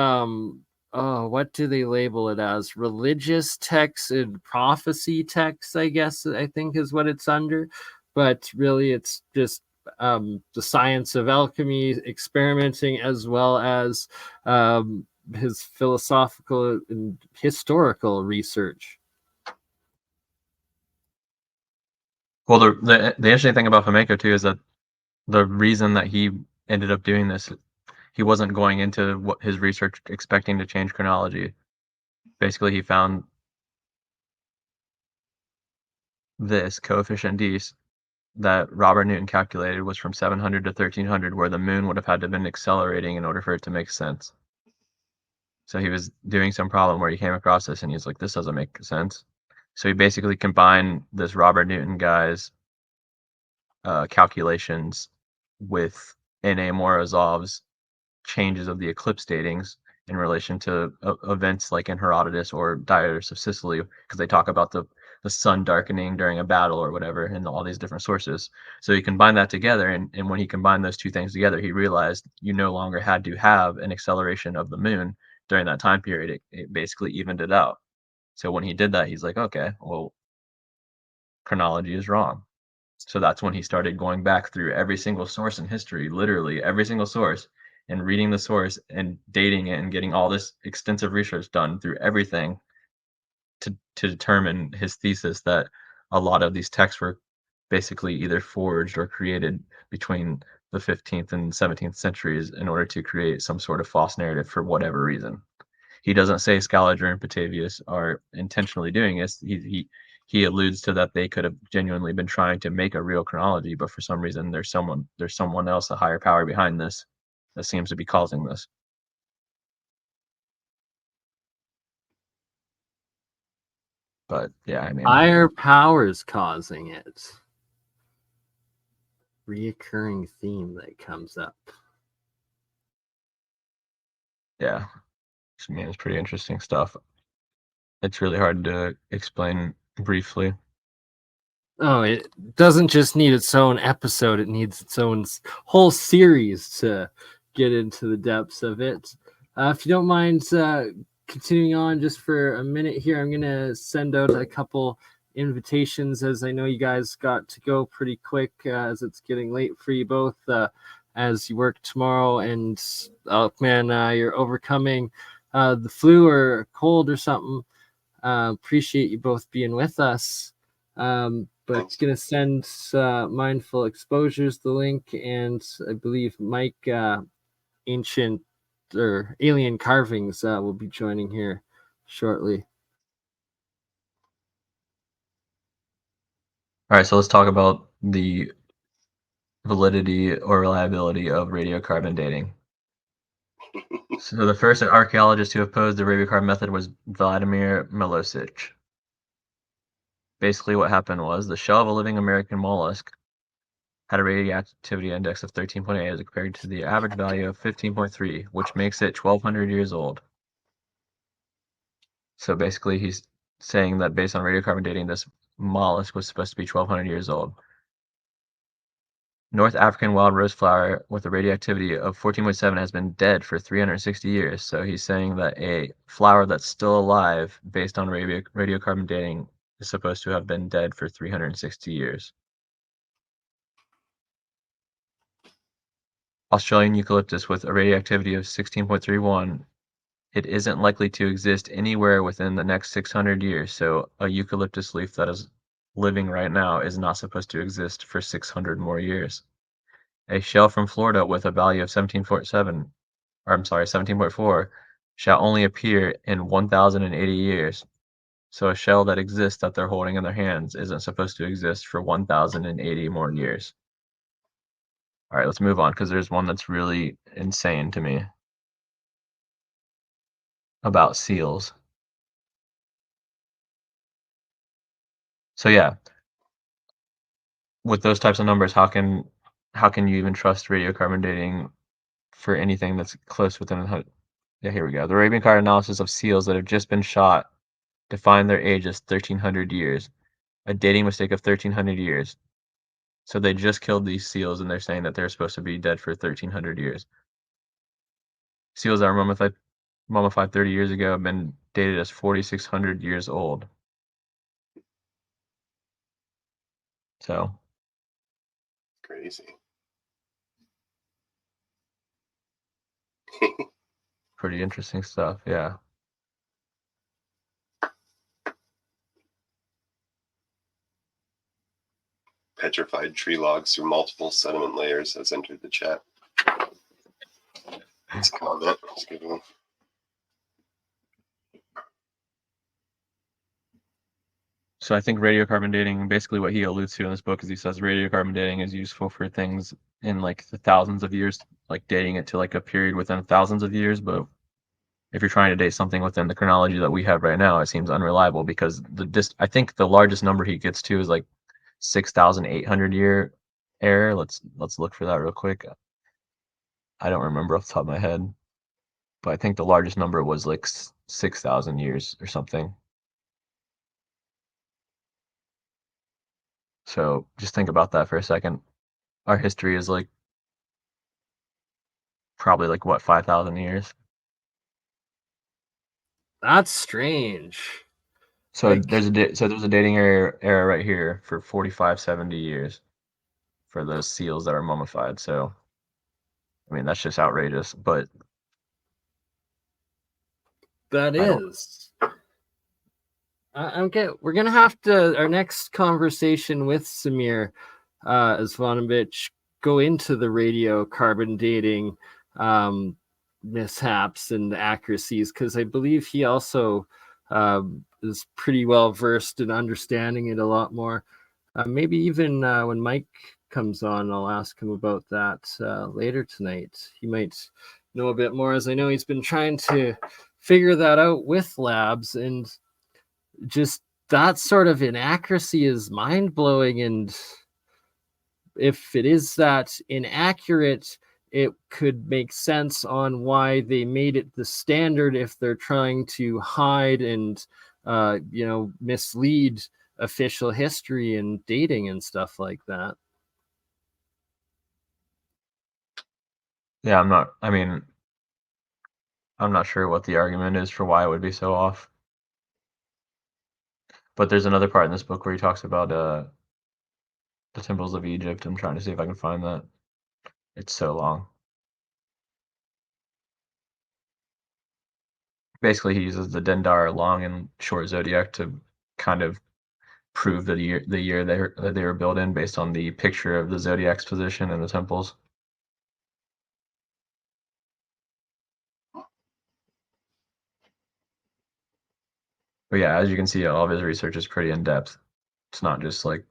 oh, what do they label it as? Religious texts and prophecy texts, I guess, I think is what it's under. But really it's just the science of alchemy, experimenting, as well as his philosophical and historical research. well, the interesting thing about Fomenko too is that the reason that he ended up doing this, he wasn't going into what his research expecting to change chronology. Basically, he found this coefficient d that Robert Newton calculated was from 700 to 1300, where the moon would have had to have been accelerating in order for it to make sense. So he was doing some problem where he came across this and he's like, this doesn't make sense. So he basically combined this Robert Newton guy's calculations with N.A. Morozov's changes of the eclipse datings in relation to events like in Herodotus or Diodorus of Sicily, because they talk about the sun darkening during a battle or whatever in all these different sources. So he combined that together, and when he combined those two things together, he realized you no longer had to have an acceleration of the moon during that time period. It basically evened it out. So when he did that, he's like, okay, well, chronology is wrong. So that's when he started going back through every single source in history, literally every single source, and reading the source and dating it and getting all this extensive research done through everything to determine his thesis that a lot of these texts were basically either forged or created between the 15th and 17th centuries in order to create some sort of false narrative for whatever reason. He doesn't say Scaliger and Petavius are intentionally doing this. He alludes to that they could have genuinely been trying to make a real chronology, but for some reason there's someone else, a higher power behind this, that seems to be causing this. But yeah, I mean, Higher powers causing it. Reoccurring theme that comes up. yeah, I mean, it's pretty interesting stuff. It's really hard to explain briefly. Oh, it doesn't just need its own episode, it needs its own whole series to get into the depths of it. If you don't mind continuing on just for a minute here, I'm going to send out a couple invitations, as I know you guys got to go pretty quick as it's getting late for you both as you work tomorrow. And Elkman, you're overcoming the flu or cold or something. Appreciate you both being with us. But it's going to send Mindful Exposures the link, and I believe Mike Ancient or Alien Carvings will be joining here shortly. All right, so let's talk about the validity or reliability of radiocarbon dating. So the first archaeologist who opposed the radiocarbon method was Vladimir Milosic. Basically what happened was the shell of a living American mollusk had a radioactivity index of 13.8 as compared to the average value of 15.3, which makes it 1,200 years old. So basically he's saying that based on radiocarbon dating, this mollusk was supposed to be 1,200 years old. North African wild rose flower with a radioactivity of 14.7 has been dead for 360 years. So he's saying that a flower that's still alive based on radiocarbon dating is supposed to have been dead for 360 years. Australian eucalyptus with a radioactivity of 16.31, it isn't likely to exist anywhere within the next 600 years. So a eucalyptus leaf that is living right now is not supposed to exist for 600 more years. A shell from Florida with a value of 17.7 17.4, shall only appear in 1,080 years. So a shell that exists that they're holding in their hands isn't supposed to exist for 1,080 more years. All right, let's move on because there's one that's really insane to me about seals. So yeah, with those types of numbers, how can you even trust radiocarbon dating for anything that's close within yeah, here we go. The Arabian card analysis of seals that have just been shot define their age as 1,300 years, a dating mistake of 1,300 years. So they just killed these seals, and they're saying that they're supposed to be dead for 1,300 years. Seals that were mummified 30 years ago have been dated as 4,600 years old. So Crazy. pretty interesting stuff, yeah. Petrified tree logs through multiple sediment layers has entered the chat. It's a comment. It's a good one. So I think radiocarbon dating, basically what he alludes to in this book is he says radiocarbon dating is useful for things in like the thousands of years, like dating it to like a period within thousands of years. But if you're trying to date something within the chronology that we have right now, it seems unreliable because I think the largest number he gets to is like 6,800 year error. Let's look for that real quick. I don't remember off the top of my head, but I think the largest number was like 6,000 years or something. So just think about that for a second. Our history is like probably like what, 5,000 years. That's strange. So there's a dating era right here for 45-70 years for those seals that are mummified. So I mean that's just outrageous. But that is. We're gonna have to our next conversation with Samir Zvanovic go into the radiocarbon dating mishaps and accuracies because I believe he also is pretty well versed in understanding it a lot more. Maybe even when Mike comes on, I'll ask him about that later tonight. He might know a bit more, as I know he's been trying to figure that out with labs, and just that sort of inaccuracy is mind-blowing. And if it is that inaccurate, it could make sense on why they made it the standard if they're trying to hide and mislead official history and dating and stuff like that. yeah, I'm not sure what the argument is for why it would be so off. But there's another part in this book where he talks about the temples of Egypt. I'm trying to see if I can find that. It's so long. Basically, he uses the Dendar long and short zodiac to kind of prove the year they were built in based on the picture of the zodiac's position in the temples. But yeah, as you can see, all of his research is pretty in depth. It's not just like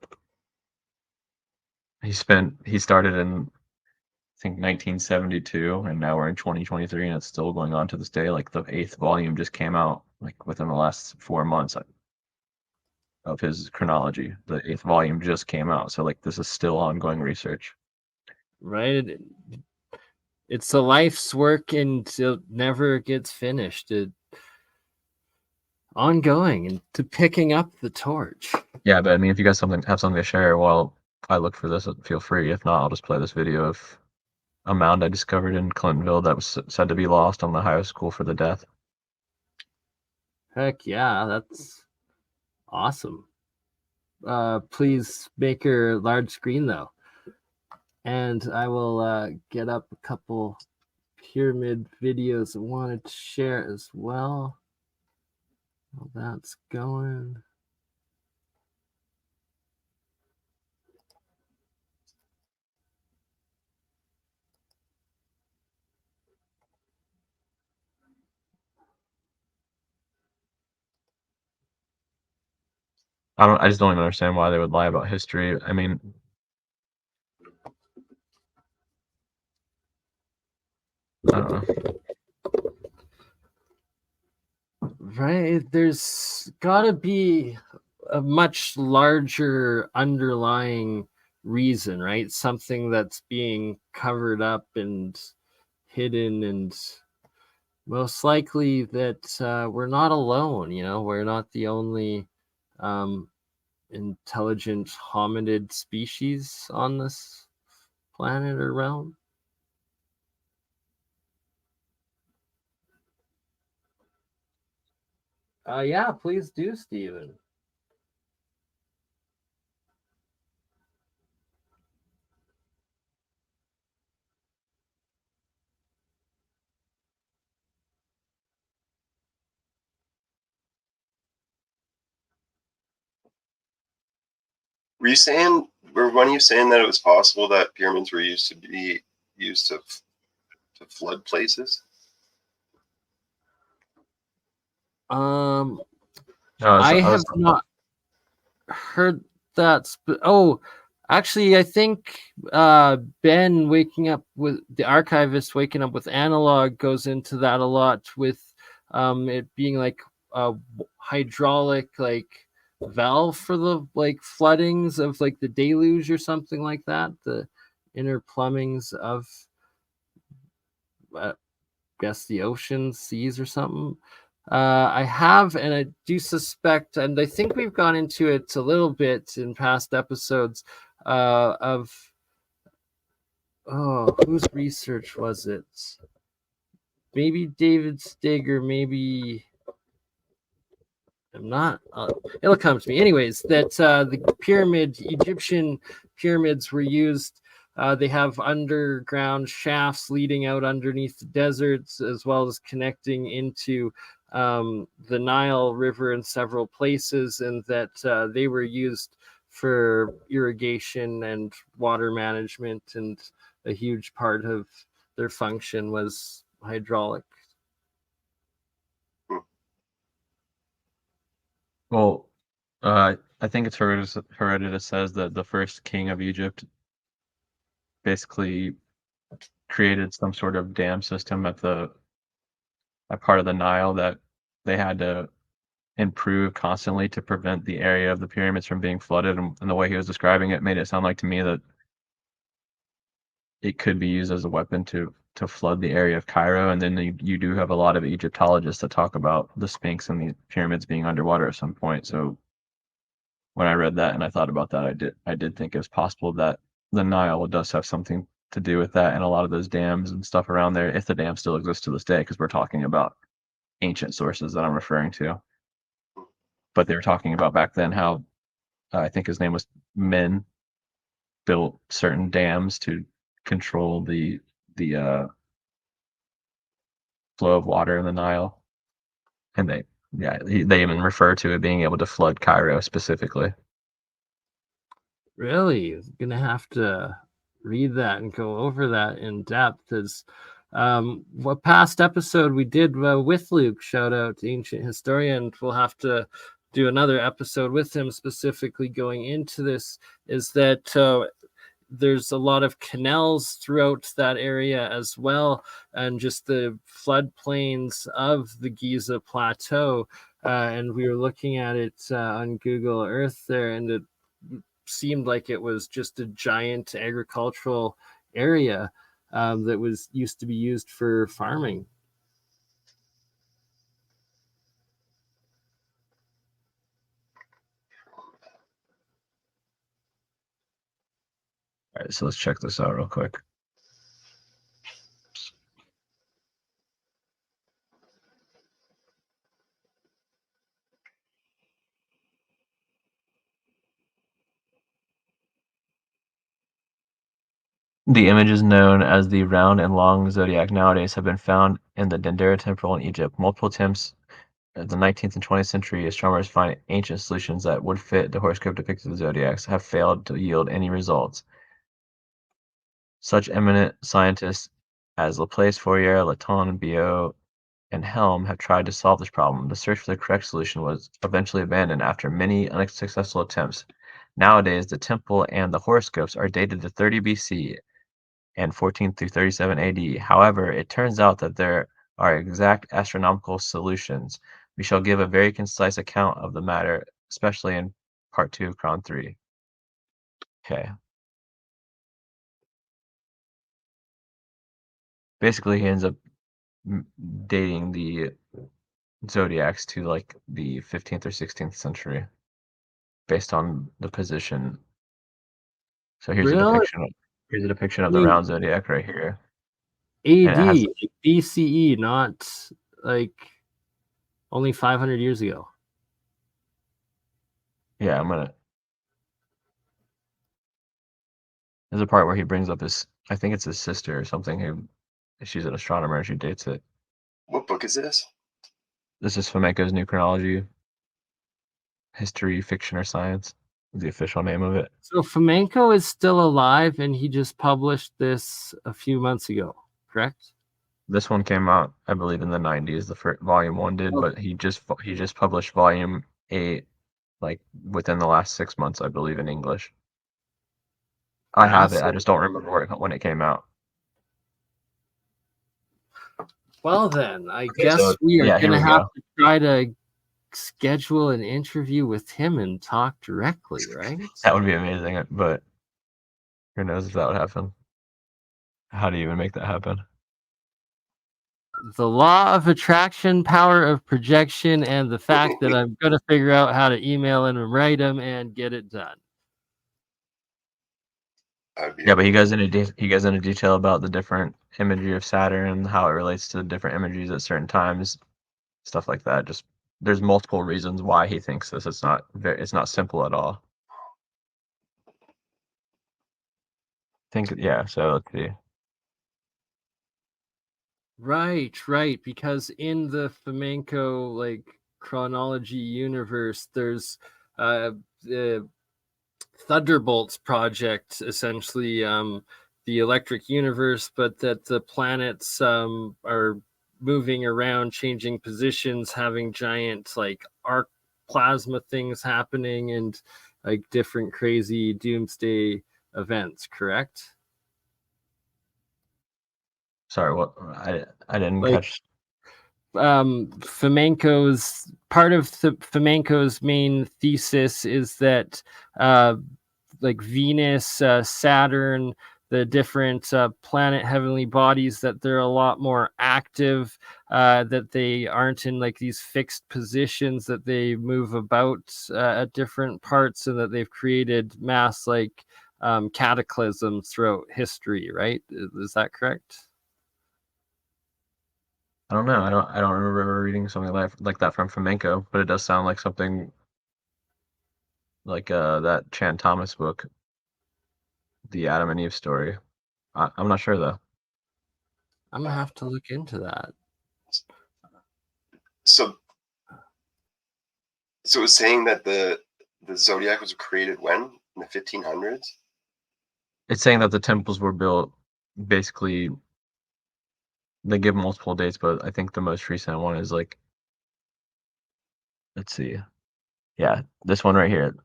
he started in I think 1972, and now we're in 2023, and it's still going on to this day. Like the 8th volume just came out like within the last 4 months of his chronology. The 8th volume just came out, so like this is still ongoing research. Right? It's a life's work, and it never gets finished. It ongoing and to picking up the torch. Yeah, but I mean, if you guys have something to share while I look for this, feel free. If not, I'll just play this video of a mound I discovered in Clintonville that was said to be lost on the Ohio School for the Deaf. Heck yeah, that's awesome. Please make your large screen though. And I will get up a couple pyramid videos I wanted to share as well. Well, that's going. I just don't even understand why they would lie about history. I mean, I don't know. Right? There's got to be a much larger underlying reason, right? Something that's being covered up and hidden, and most likely that we're not alone. We're not the only intelligent hominid species on this planet or realm. Yeah, please do, Stephen. Were one of you saying that it was possible that pyramids were used to flood places? I I have not heard that. Actually, I think Ben waking up with the archivist waking up with analog goes into that a lot, with it being like a hydraulic valve for the floodings of the deluge or something like that, the inner plumbings of guess the ocean, seas or something. I have, and I do suspect, and I think we've gone into it a little bit in past episodes of whose research was it? Maybe David Steger, maybe I'm not. It'll come to me. Anyways, that the Egyptian pyramids were used. They have underground shafts leading out underneath the deserts, as well as connecting into the Nile River in several places, and that they were used for irrigation and water management, and a huge part of their function was hydraulic. Well, I think it's Herodotus says that the first king of Egypt basically created some sort of dam system at part of the Nile that they had to improve constantly to prevent the area of the pyramids from being flooded. And the way he was describing it made it sound like to me that it could be used as a weapon to flood the area of Cairo. And then you do have a lot of Egyptologists that talk about the Sphinx and the pyramids being underwater at some point. So when I read that and I thought about that, I did think it was possible that the Nile does have something to do with that, and a lot of those dams and stuff around there, if the dam still exists to this day, because we're talking about ancient sources that I'm referring to. But they were talking about back then how I think his name was Men built certain dams to control the flow of water in the Nile, and they even refer to it being able to flood Cairo specifically. Really, gonna have to read that and go over that in depth. As what past episode we did with Luke, shout out to Ancient Historian. We'll have to do another episode with him specifically going into this. Is that there's a lot of canals throughout that area as well, and just the floodplains of the Giza Plateau. And we were looking at it on Google Earth there, and it seemed like it was just a giant agricultural area that was used to be used for farming. All right, so let's check this out real quick. The images known as the round and long zodiac nowadays have been found in the Dendera temple in Egypt. Multiple attempts in the 19th and 20th century astronomers find ancient solutions that would fit the horoscope depicted the zodiacs have failed to yield any results. Such eminent scientists as Laplace, Fourier, Laton, Biot, and Helm have tried to solve this problem. The search for the correct solution was eventually abandoned after many unsuccessful attempts. Nowadays, the temple and the horoscopes are dated to 30 BC and 14 through 37 AD. However, it turns out that there are exact astronomical solutions. We shall give a very concise account of the matter, especially in part 2 of Cron 3. Okay. Basically, he ends up dating the zodiacs to like the 15th or 16th century based on the position. So here's a Really? depiction I of the mean, round zodiac right here. And it has, AD, like BCE, not like only 500 years ago. yeah, there's a part where he brings up I think it's his sister or something, who, she's an astronomer and she dates it. What book is this? This is Fomenko's New Chronology, History, Fiction, or Science, is the official name of it. So Fomenko is still alive, and he just published this a few months ago, correct? This one came out, I believe, in the 90s. The first volume 1 did, Okay. but he just published volume 8 like within the last 6 months, I believe, in English. I have it. I just don't remember when it came out. Well, then, I Okay, guess so we are yeah, here going to we have go. to try to schedule an interview with him and talk directly, right? That would be amazing, but who knows if that would happen. How do you even make that happen? The law of attraction, power of projection, and the fact that I'm going to figure out how to email him and write him and get it done. Yeah, but he goes into detail about the different imagery of Saturn and how it relates to different imageries at certain times, stuff like that. Just there's multiple reasons why he thinks this. It's not simple at all. Yeah. So let's see. Right, because in the Fomenko like chronology universe, there's the Thunderbolts project, essentially the electric universe, but that the planets are moving around, changing positions, having giant like arc plasma things happening, and like different crazy doomsday events. Correct? Sorry, what I didn't Like catch. Fomenko's part of Fomenko's main thesis is that like Venus, Saturn, the different planet heavenly bodies, that they're a lot more active, that they aren't in like these fixed positions, that they move about at different parts, and that they've created mass like cataclysms throughout history, right? Is that correct? I don't know. I don't remember reading something like that from Fomenko, but it does sound like something like that Chan Thomas book, The Adam and Eve Story. I'm not sure though. I'm gonna have to look into that. So it's saying that the zodiac was created when, in the 1500s? It's saying that the temples were built basically. They give multiple dates, but I think the most recent one is like, let's see. Yeah, this one right here.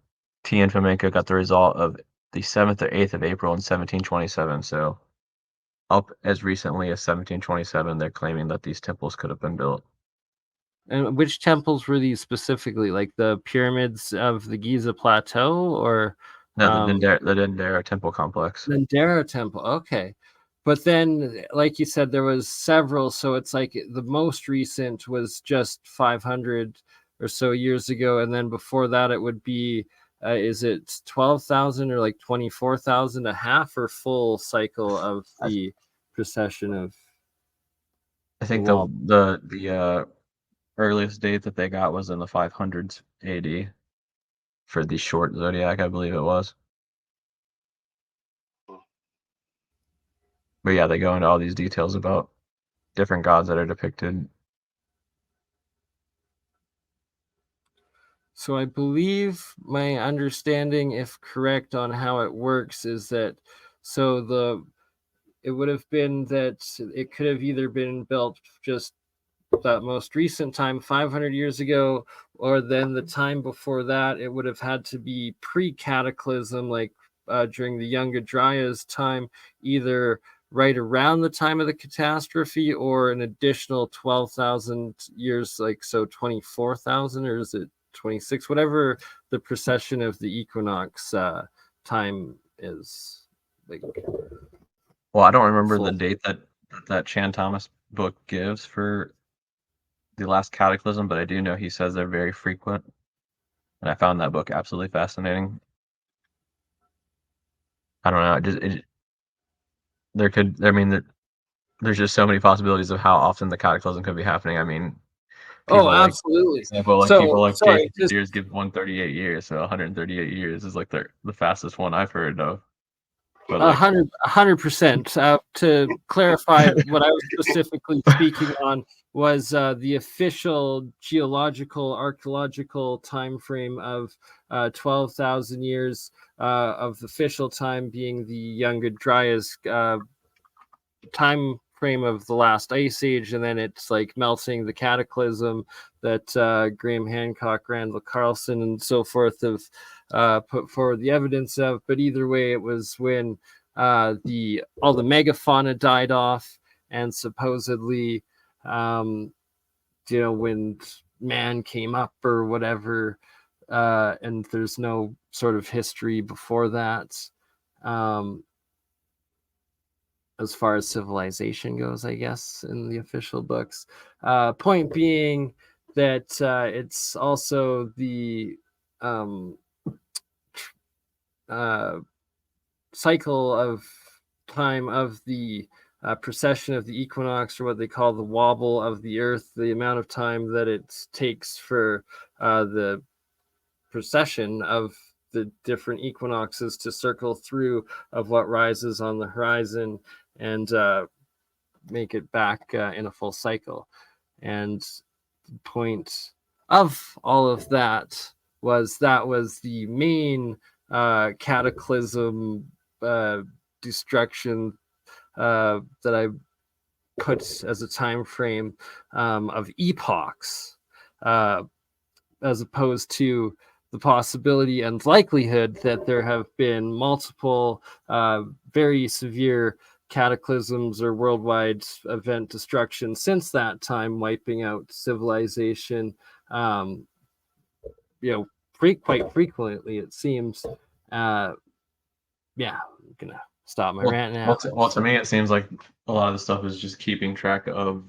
T and Fomenko got the result of the 7th or 8th of April in 1727. So up as recently as 1727, they're claiming that these temples could have been built. And which temples were these specifically? Like the pyramids of the Giza Plateau, or No, the Dendera Temple Complex. Dendera Temple? Okay, but then, like you said, there was several. So it's like the most recent was just 500 or so years ago, and then before that, it would be is it 12,000 or like 24,000, a half or full cycle of the procession of I the think wall? the earliest date that they got was in the 500s AD for the short zodiac, I believe it was. But yeah, they go into all these details about different gods that are depicted. So I believe my understanding, if correct on how it works, is that it would have been that it could have either been built just that most recent time, 500 years ago, or then the time before that, it would have had to be pre-cataclysm, like during the Younger Dryas time, either right around the time of the catastrophe or an additional 12,000 years, like so 24,000, or is it 26, whatever the precession of the equinox time is. Like, well, I don't remember the date that Chan Thomas book gives for the last cataclysm, but I do know he says they're very frequent, and I found that book absolutely fascinating. I don't know, there's just so many possibilities of how often the cataclysm could be happening. I mean, absolutely. Example, like people like Jason Sears give 138 years, so 138 years is like the fastest one I've heard of. But like, 100%. To clarify, what I was specifically speaking on was the official geological, archaeological time frame of 12,000 years of official time being the Younger Dryas time frame of the last ice age, and then it's like melting, the cataclysm that Graham Hancock, Randall Carlson, and so forth have put forward the evidence of. But either way, it was when all the megafauna died off, and supposedly when man came up or whatever, and there's no sort of history before that as far as civilization goes, I guess, in the official books. Point being that it's also the cycle of time of the precession of the equinox, or what they call the wobble of the earth, the amount of time that it takes for the precession of the different equinoxes to circle through of what rises on the horizon and make it back in a full cycle. And the point of all of that was the main cataclysm destruction that I put as a time frame of epochs, as opposed to the possibility and likelihood that there have been multiple very severe cataclysms or worldwide event destruction since that time, wiping out civilization quite frequently, it seems. I'm gonna stop my rant now. Well, to me, it seems like a lot of the stuff is just keeping track of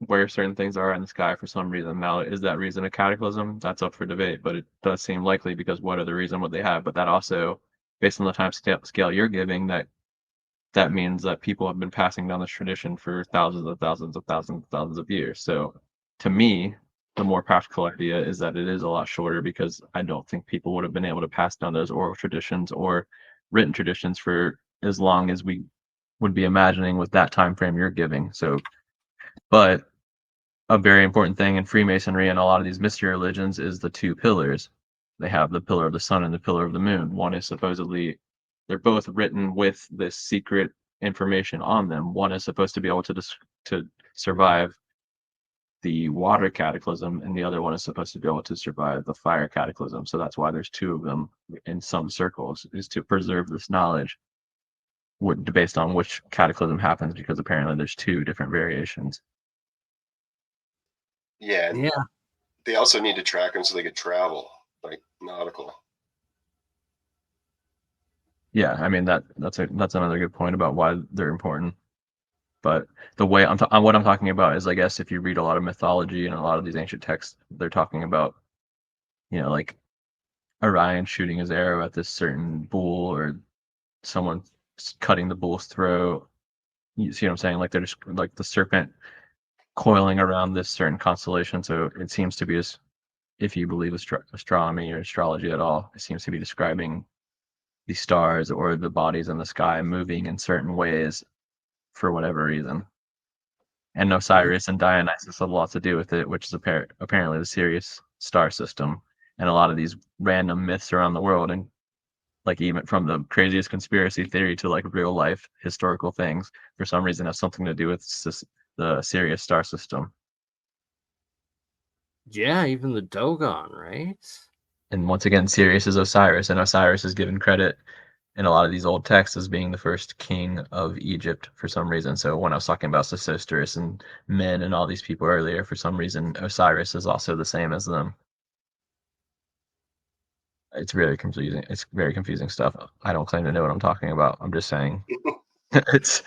where certain things are in the sky for some reason. Now, is that reason a cataclysm? That's up for debate, but it does seem likely because what other reason would they have? But that also, based on the time scale you're giving, that means that people have been passing down this tradition for thousands of years. So to me, the more practical idea is that it is a lot shorter, because I don't think people would have been able to pass down those oral traditions or written traditions for as long as we would be imagining with that time frame you're giving. So, but a very important thing in Freemasonry and a lot of these mystery religions is the two pillars. They have the pillar of the sun and the pillar of the moon. One is supposedly, they're both written with this secret information on them. One is supposed to be able to survive the water cataclysm, and the other one is supposed to be able to survive the fire cataclysm. So that's why there's two of them in some circles, is to preserve this knowledge based on which cataclysm happens, because apparently there's two different variations. Yeah. They also need to track them so they could travel, like nautical. Yeah, I mean that's another good point about why they're important. But the way what I'm talking about is, I guess, if you read a lot of mythology and a lot of these ancient texts, they're talking about, like Orion shooting his arrow at this certain bull, or someone cutting the bull's throat. You see what I'm saying? Like they're just like the serpent coiling around this certain constellation. So it seems to be, if you believe astronomy or astrology at all, it seems to be describing the stars or the bodies in the sky moving in certain ways for whatever reason. And Osiris and Dionysus have a lot to do with it, which is apparently the Sirius star system. And a lot of these random myths around the world, and like even from the craziest conspiracy theory to like real life historical things, for some reason have something to do with the Sirius star system. Yeah, even the Dogon, right? And once again, Sirius is Osiris, and Osiris is given credit in a lot of these old texts as being the first king of Egypt for some reason. So when I was talking about Sosistrus and Men and all these people earlier, for some reason, Osiris is also the same as them. It's really confusing. It's very confusing stuff. I don't claim to know what I'm talking about. I'm just saying that's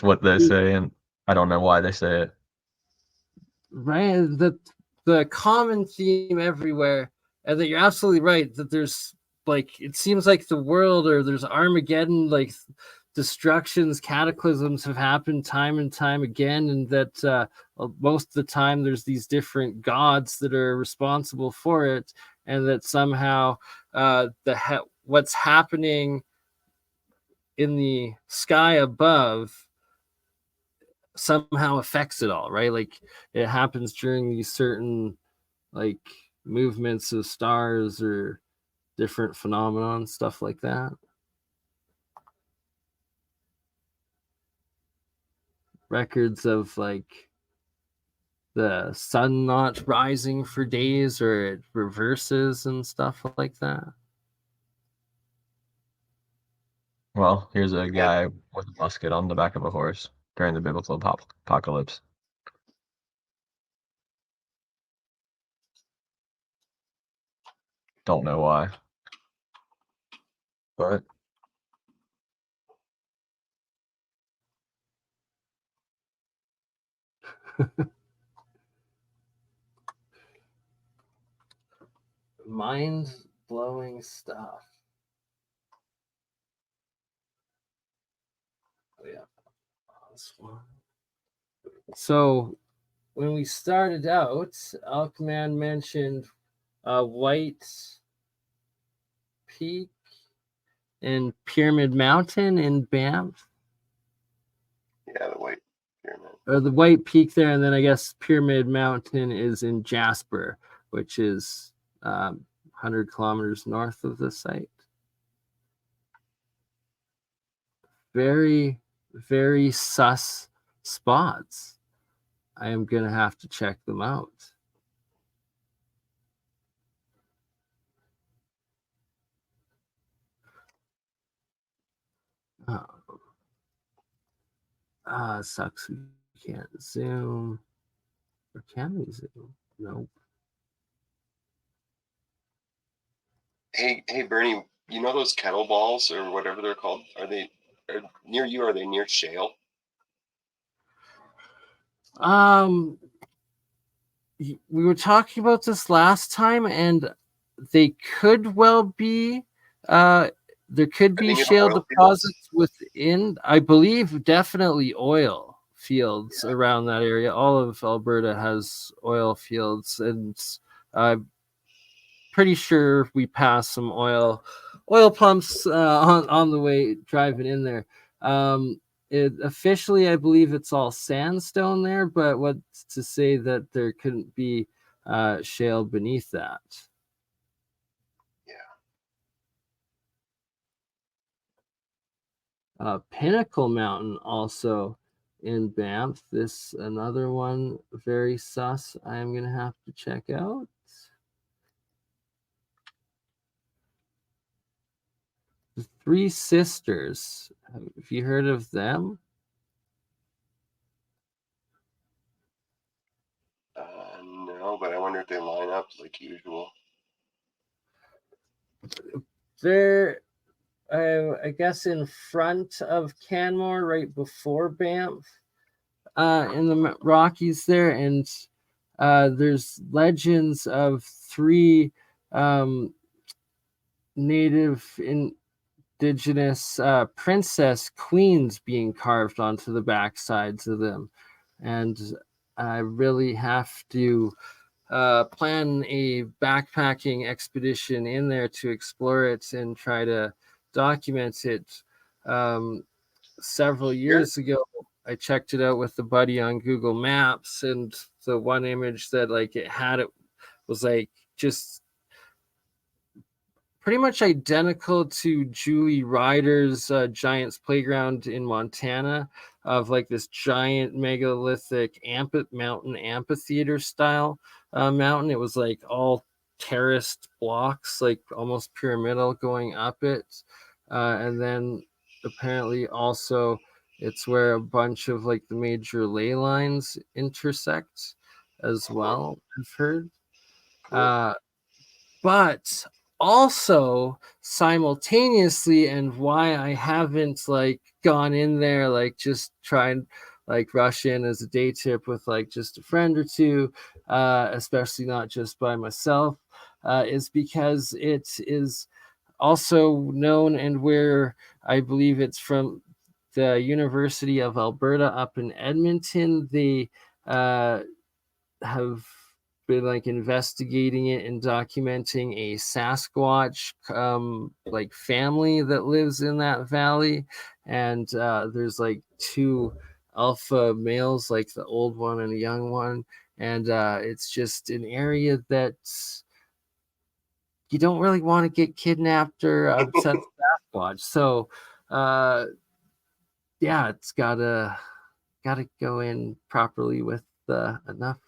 what they say, and I don't know why they say it. Right, the common theme everywhere, and that you're absolutely right that there's like it seems like the world or there's Armageddon, like destructions, cataclysms have happened time and time again, and that most of the time there's these different gods that are responsible for it, and that somehow what's happening in the sky above somehow affects it all, right? Like it happens during these certain like movements of stars or different phenomenon, stuff like that. Records of like the sun not rising for days or it reverses and stuff like that. Well, here's a guy with a musket on the back of a horse during the biblical apocalypse. Don't know why. But Mind-blowing stuff. Oh yeah. This one. So when we started out, Elkman mentioned White Peak and Pyramid Mountain in Banff. Yeah, the White Pyramid. Or the White Peak there, and then I guess Pyramid Mountain is in Jasper, which is 100 kilometers north of the site. Very, very sus spots. I am going to have to check them out. Sucks we can't zoom. Or can we zoom? Nope. Hey, Bernie, you know those kettle balls or whatever they're called? Are they near you? Are they near shale? We were talking about this last time, and they could well be. There could be shale deposits within. I believe definitely oil fields around that area. All of Alberta has oil fields, and I'm pretty sure we passed some oil pumps on the way driving in there. Officially, I believe it's all sandstone there, but what's to say that there couldn't be shale beneath that? Yeah. Pinnacle Mountain also in Banff. This another one very sus. I'm gonna have to check out. The Three Sisters. Have you heard of them? No, but I wonder if they line up like usual. They're, I guess, in front of Canmore, right before Banff, in the Rockies there, and there's legends of three native indigenous princess queens being carved onto the backsides of them, and I really have to plan a backpacking expedition in there to explore it and try to document it. Several years ago, I checked it out with a buddy on Google Maps, and the one image that like it was like just pretty much identical to Julie Ryder's Giant's Playground in Montana, of like this giant megalithic mountain amphitheater style mountain. It was like all terraced blocks, like almost pyramidal going up it. And then apparently also it's where a bunch of like the major ley lines intersect as well, I've heard. Cool. But also simultaneously, and why I haven't like gone in there, like just try and like rush in as a day trip with like just a friend or two, especially not just by myself, is because it is also known, and where I believe it's from the University of Alberta up in Edmonton. They have been like investigating it and documenting a Sasquatch like family that lives in that valley, and there's like two alpha males, like the old one and a young one, and it's just an area that you don't really want to get kidnapped or upset Sasquatch. So yeah, it's gotta go in properly with enough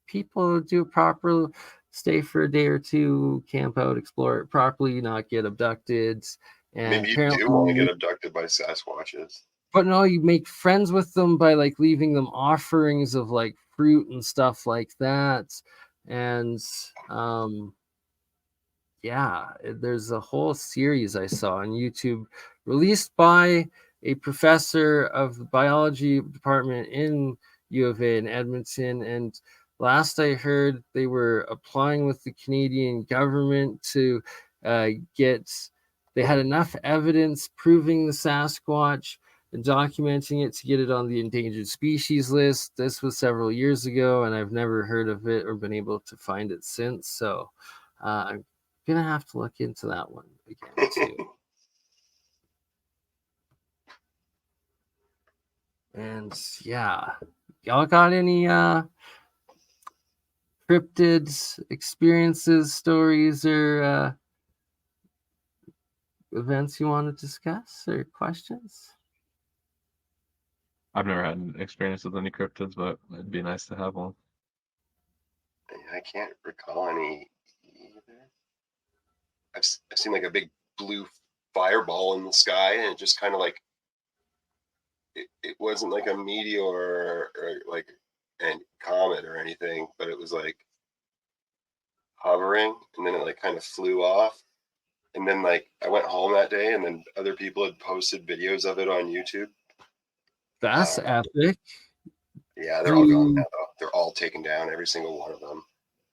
people, do it proper, stay for a day or two, camp out, explore it properly, not get abducted. And Maybe you do want to get abducted by Sasquatches. but no, you make friends with them by like leaving them offerings of like fruit and stuff like that. And yeah, there's a whole series I saw on YouTube released by a professor of the biology department in U of A in Edmonton. And last I heard, they were applying with the Canadian government to get, they had enough evidence proving the Sasquatch and documenting it to get it on the endangered species list. This was several years ago, and I've never heard of it or been able to find it since. So I'm gonna have to look into that one again too. And yeah, y'all got any cryptids, experiences, stories, or events you want to discuss or questions? I've never had an experience with any cryptids, but it'd be nice to have one. I can't recall any either. I've seen like a big blue fireball in the sky, and it just kind of like it wasn't like a meteor or like a comet or anything, but it was like hovering, and then it like kind of flew off. And then like I went home that day, and then other people had posted videos of it on YouTube. That's epic. Yeah, they're all gone now, though. They're all taken down, every single one of them.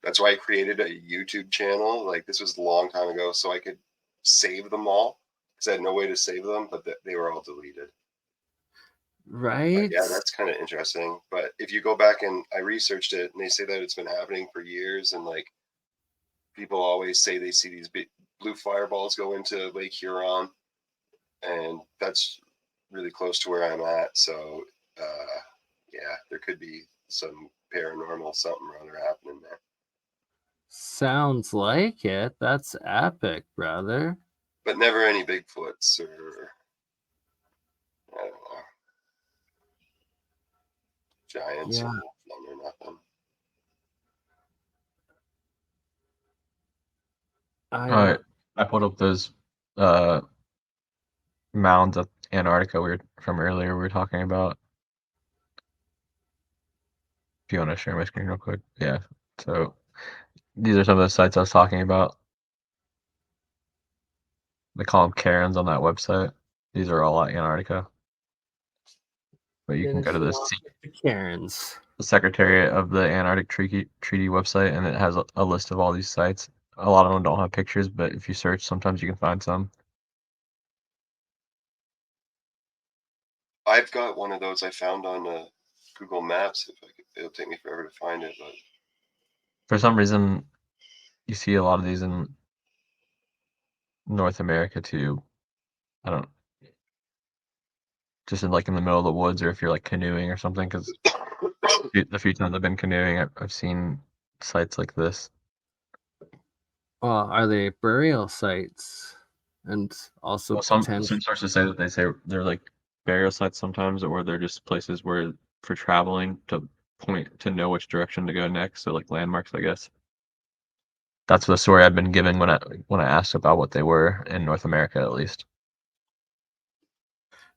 That's why I created a YouTube channel. Like this was a long time ago, so I could save them all because I had no way to save them, but they were all deleted. Right. But yeah, that's kind of interesting. But if you go back and I researched it, and they say that it's been happening for years, and like people always say they see these big blue fireballs go into Lake Huron, and that's really close to where I'm at. So yeah, there could be some paranormal something or other happening there. Sounds like it. That's epic, brother. But never any Bigfoots or I don't know, giants or nothing. I pulled up those mounds of Antarctica from earlier we were talking about. If you want to share my screen real quick. Yeah. So these are some of the sites I was talking about. They call them Karens on that website. These are all at Antarctica. But you can go to the Karens. The Secretariat of the Antarctic Treaty website, and it has a list of all these sites. A lot of them don't have pictures, but if you search, sometimes you can find some. I've got one of those I found on Google Maps. It'll take me forever to find it, but for some reason, you see a lot of these in North America too. I don't, just in like in the middle of the woods, or if you're like canoeing or something. Because the few times I've been canoeing, I've seen sites like this. Well, are they burial sites? And also Well, some potential. sources say that they're like burial sites sometimes, or they're just places where for traveling to point to know which direction to go next. So like landmarks, I guess. That's the story I've been giving when I asked about what they were in North America, at least.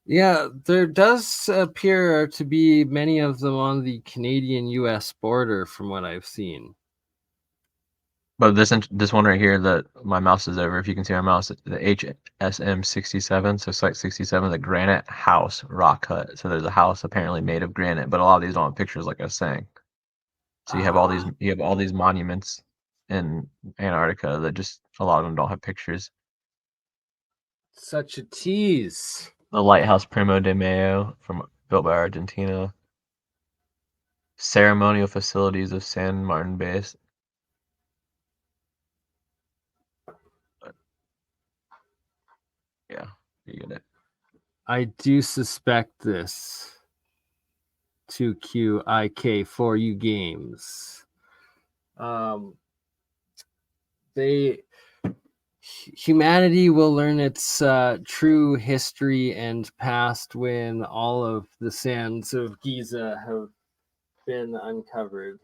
Yeah, there does appear to be many of them on the Canadian-US border from what I've seen. But this one right here that my mouse is over, if you can see my mouse, the HSM 67, so Site 67, the Granite House Rock Cut. So there's a house apparently made of granite, but a lot of these don't have pictures, like I was saying. So you have all these monuments in Antarctica that just a lot of them don't have pictures. Such a tease. The Lighthouse Primo de Mayo built by Argentina. Ceremonial facilities of San Martin Base. Yeah, you get it. I do suspect this. 2QIK for you games. Humanity will learn its true history and past when all of the sands of Giza have been uncovered.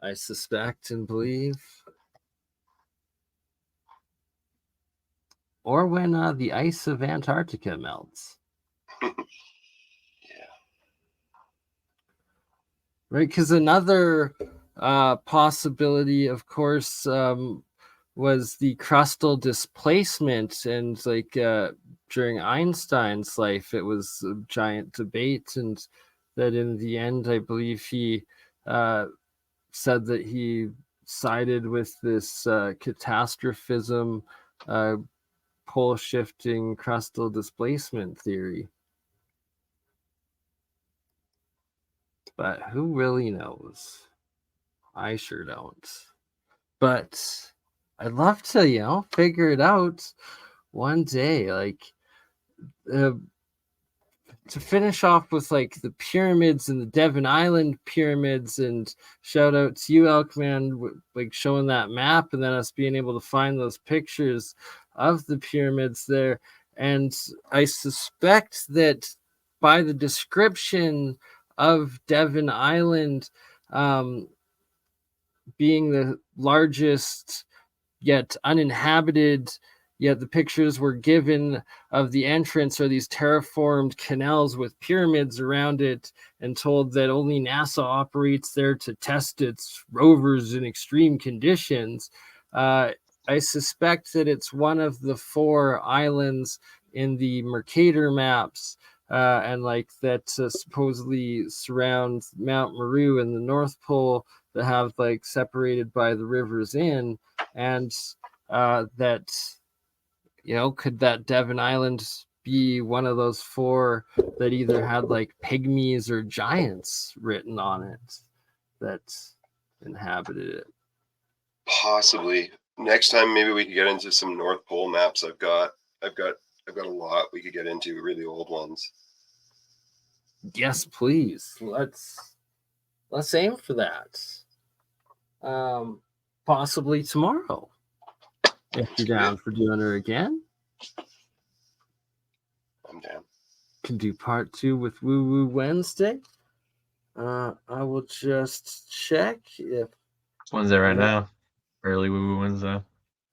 I suspect and believe. Or when the ice of Antarctica melts. Yeah. Right, because another possibility, of course, was the crustal displacement, and like during Einstein's life, it was a giant debate, and that in the end, I believe he said that he sided with this catastrophism, pole shifting crustal displacement theory. But who really knows? I sure don't. But I'd love to, figure it out one day. Like, to finish off with like the pyramids and the Devon Island pyramids, and shout out to you, Elkman, like showing that map and then us being able to find those pictures of the pyramids there. And I suspect that by the description of Devon Island being the largest yet uninhabited, yet the pictures were given of the entrance are these terraformed canals with pyramids around it, and told that only NASA operates there to test its rovers in extreme conditions. I suspect that it's one of the 4 islands in the Mercator maps, and like that supposedly surrounds Mount Meru and the North Pole, that have like separated by the rivers in, and that could that Devon Island be one of those 4 that either had like pygmies or giants written on it that inhabited it? Possibly. Next time, maybe we could get into some North Pole maps. I've got a lot we could get into, really old ones. Yes, please. Let's aim for that. Possibly tomorrow, if you're down for doing it again. I'm down. Can do part 2 with Woo Woo Wednesday. I will just check if Wednesday right now. Early Woo Woo Wednesday.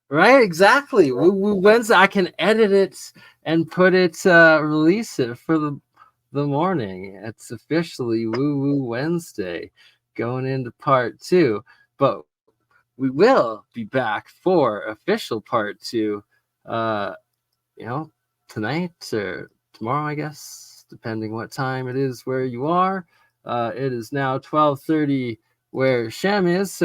Right, exactly. Woo Woo Wednesday. I can edit it and put it, release it for the morning. It's officially Woo Woo Wednesday, going into part 2. But we will be back for official part 2, tonight or tomorrow, I guess, depending what time it is where you are. It is now 12:30 where Shem is,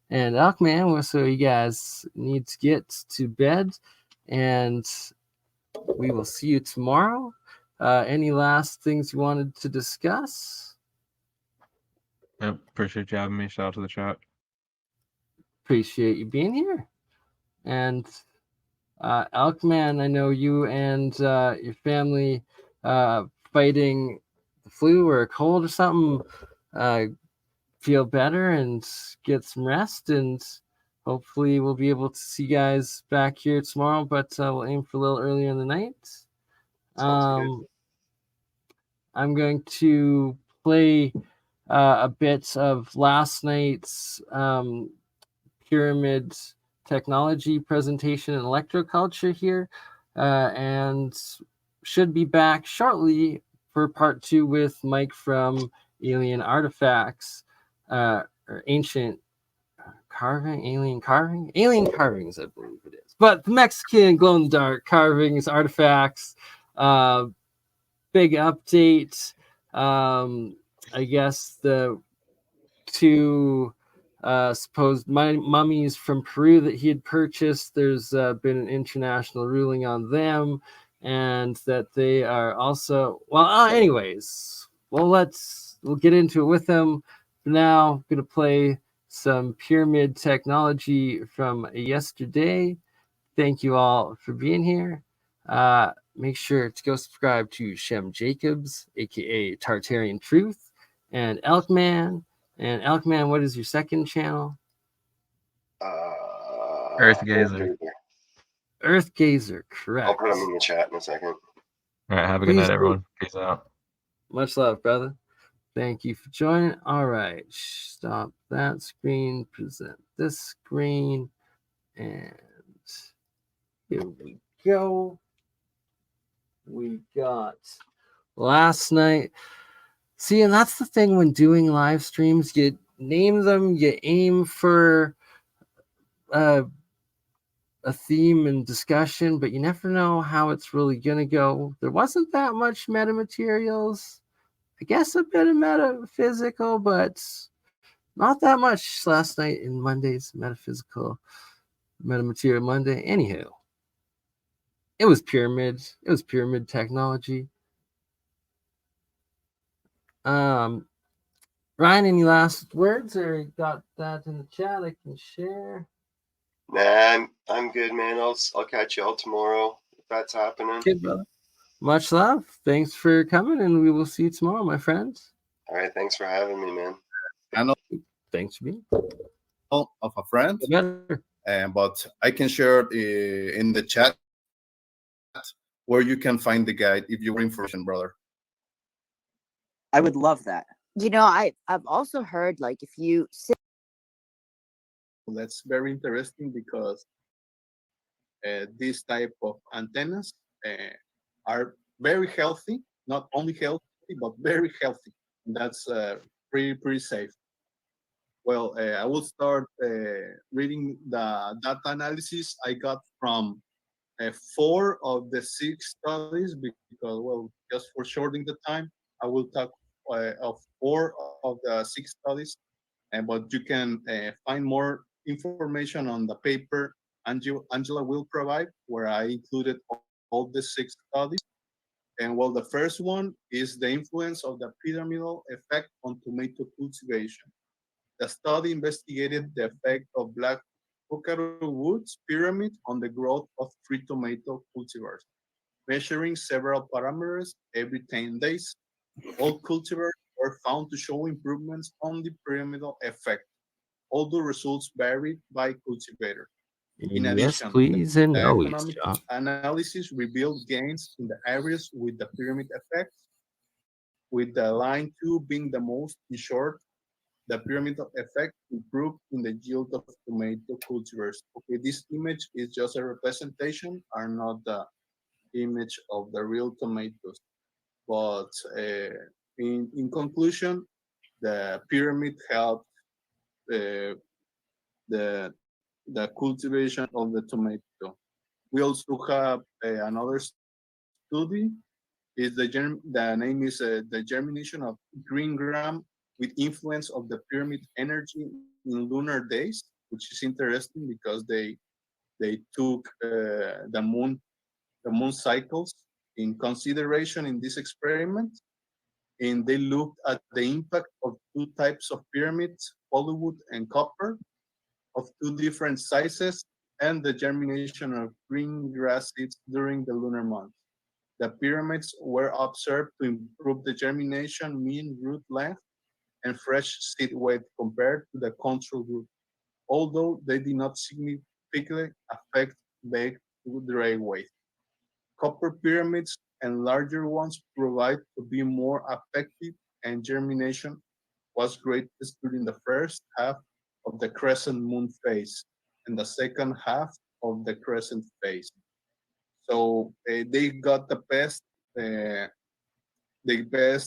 and Elkman, so you guys need to get to bed, and we will see you tomorrow. Any last things you wanted to discuss? Yep, appreciate you having me. Shout out to the chat. Appreciate you being here. And Elkman, I know you and your family fighting the flu or a cold or something, feel better and get some rest, and hopefully we'll be able to see you guys back here tomorrow, but we'll aim for a little earlier in the night. Sounds good. I'm going to play a bit of last night's pyramid technology presentation in electroculture here, and should be back shortly for part 2 with Mike from Alien Artifacts, or Ancient Alien Carvings, I believe it is. But the Mexican glow in the dark carvings, artifacts, big update. I guess the 2 supposed mummies from Peru that he had purchased, there's been an international ruling on them, and that they are also, well, anyways, well, we'll get into it with them. For now, I'm going to play some pyramid technology from yesterday. Thank you all for being here. Make sure to go subscribe to Shem Jacobs, aka Tartarian Truth, and Elkman. And Elkman, what is your second channel? Earth Gazer. Earth Gazer, correct. I'll put them in the chat in a second. All right, have a good night, everyone. Peace out. Much love, brother. Thank you for joining. All right, stop that screen, present this screen, and here we go. We got last night. See, and that's the thing when doing live streams, you name them, you aim for a theme and discussion, but you never know how it's really going to go. There wasn't that much meta materials. I guess a bit of metaphysical, but not that much last night in Monday's metaphysical metamaterial Monday. Anywho, it was pyramids. It was pyramid technology. Ryan, any last words, or you got that in the chat I can share? Nah, I'm good, man. I'll catch you all tomorrow if that's happening. Okay, brother. Much love. Thanks for coming, and we will see you tomorrow, my friends. All right, thanks for having me, man. And Thanks for being of a friend, but I can share in the chat where you can find the guide if you want information, brother. I would love that. You know, I've also heard, like, if you sit. That's very interesting because this type of antennas are very healthy, not only healthy, but very healthy. And that's pretty safe. Well, I will start reading the data analysis I got from 4 of the 6 studies because, well, just for shortening the time, I will talk of 4 of the 6 studies, but you can find more information on the paper Angela will provide, where I included all the 6 studies. And well, the first one is the influence of the pyramidal effect on tomato cultivation. The study investigated the effect of black Buckaroo Woods pyramid on the growth of 3 tomato cultivars, measuring several parameters every 10 days. All cultivars were found to show improvements on the pyramidal effect, although results varied by cultivator. In addition, please, and the no, economic analysis revealed gains in the areas with the pyramid effect, with the line 2 being the most. In short, the pyramidal effect improved in the yield of tomato cultivars. Okay, this image is just a representation, are not the image of the real tomatoes. But in conclusion, the pyramid helped the cultivation of the tomato. We also have another study. The name is the germination of green gram with influence of the pyramid energy in lunar days, which is interesting because they took the moon cycles in consideration in this experiment, and they looked at the impact of 2 types of pyramids, polywood and copper, of 2 different sizes, and the germination of green grass seeds during the lunar month. The pyramids were observed to improve the germination, mean root length, and fresh seed weight compared to the control group. although they did not significantly affect baked dry weight. Copper pyramids and larger ones proved to be more effective, and germination was greatest during the first half of the crescent moon phase and the second half of the crescent phase. So they got uh, the best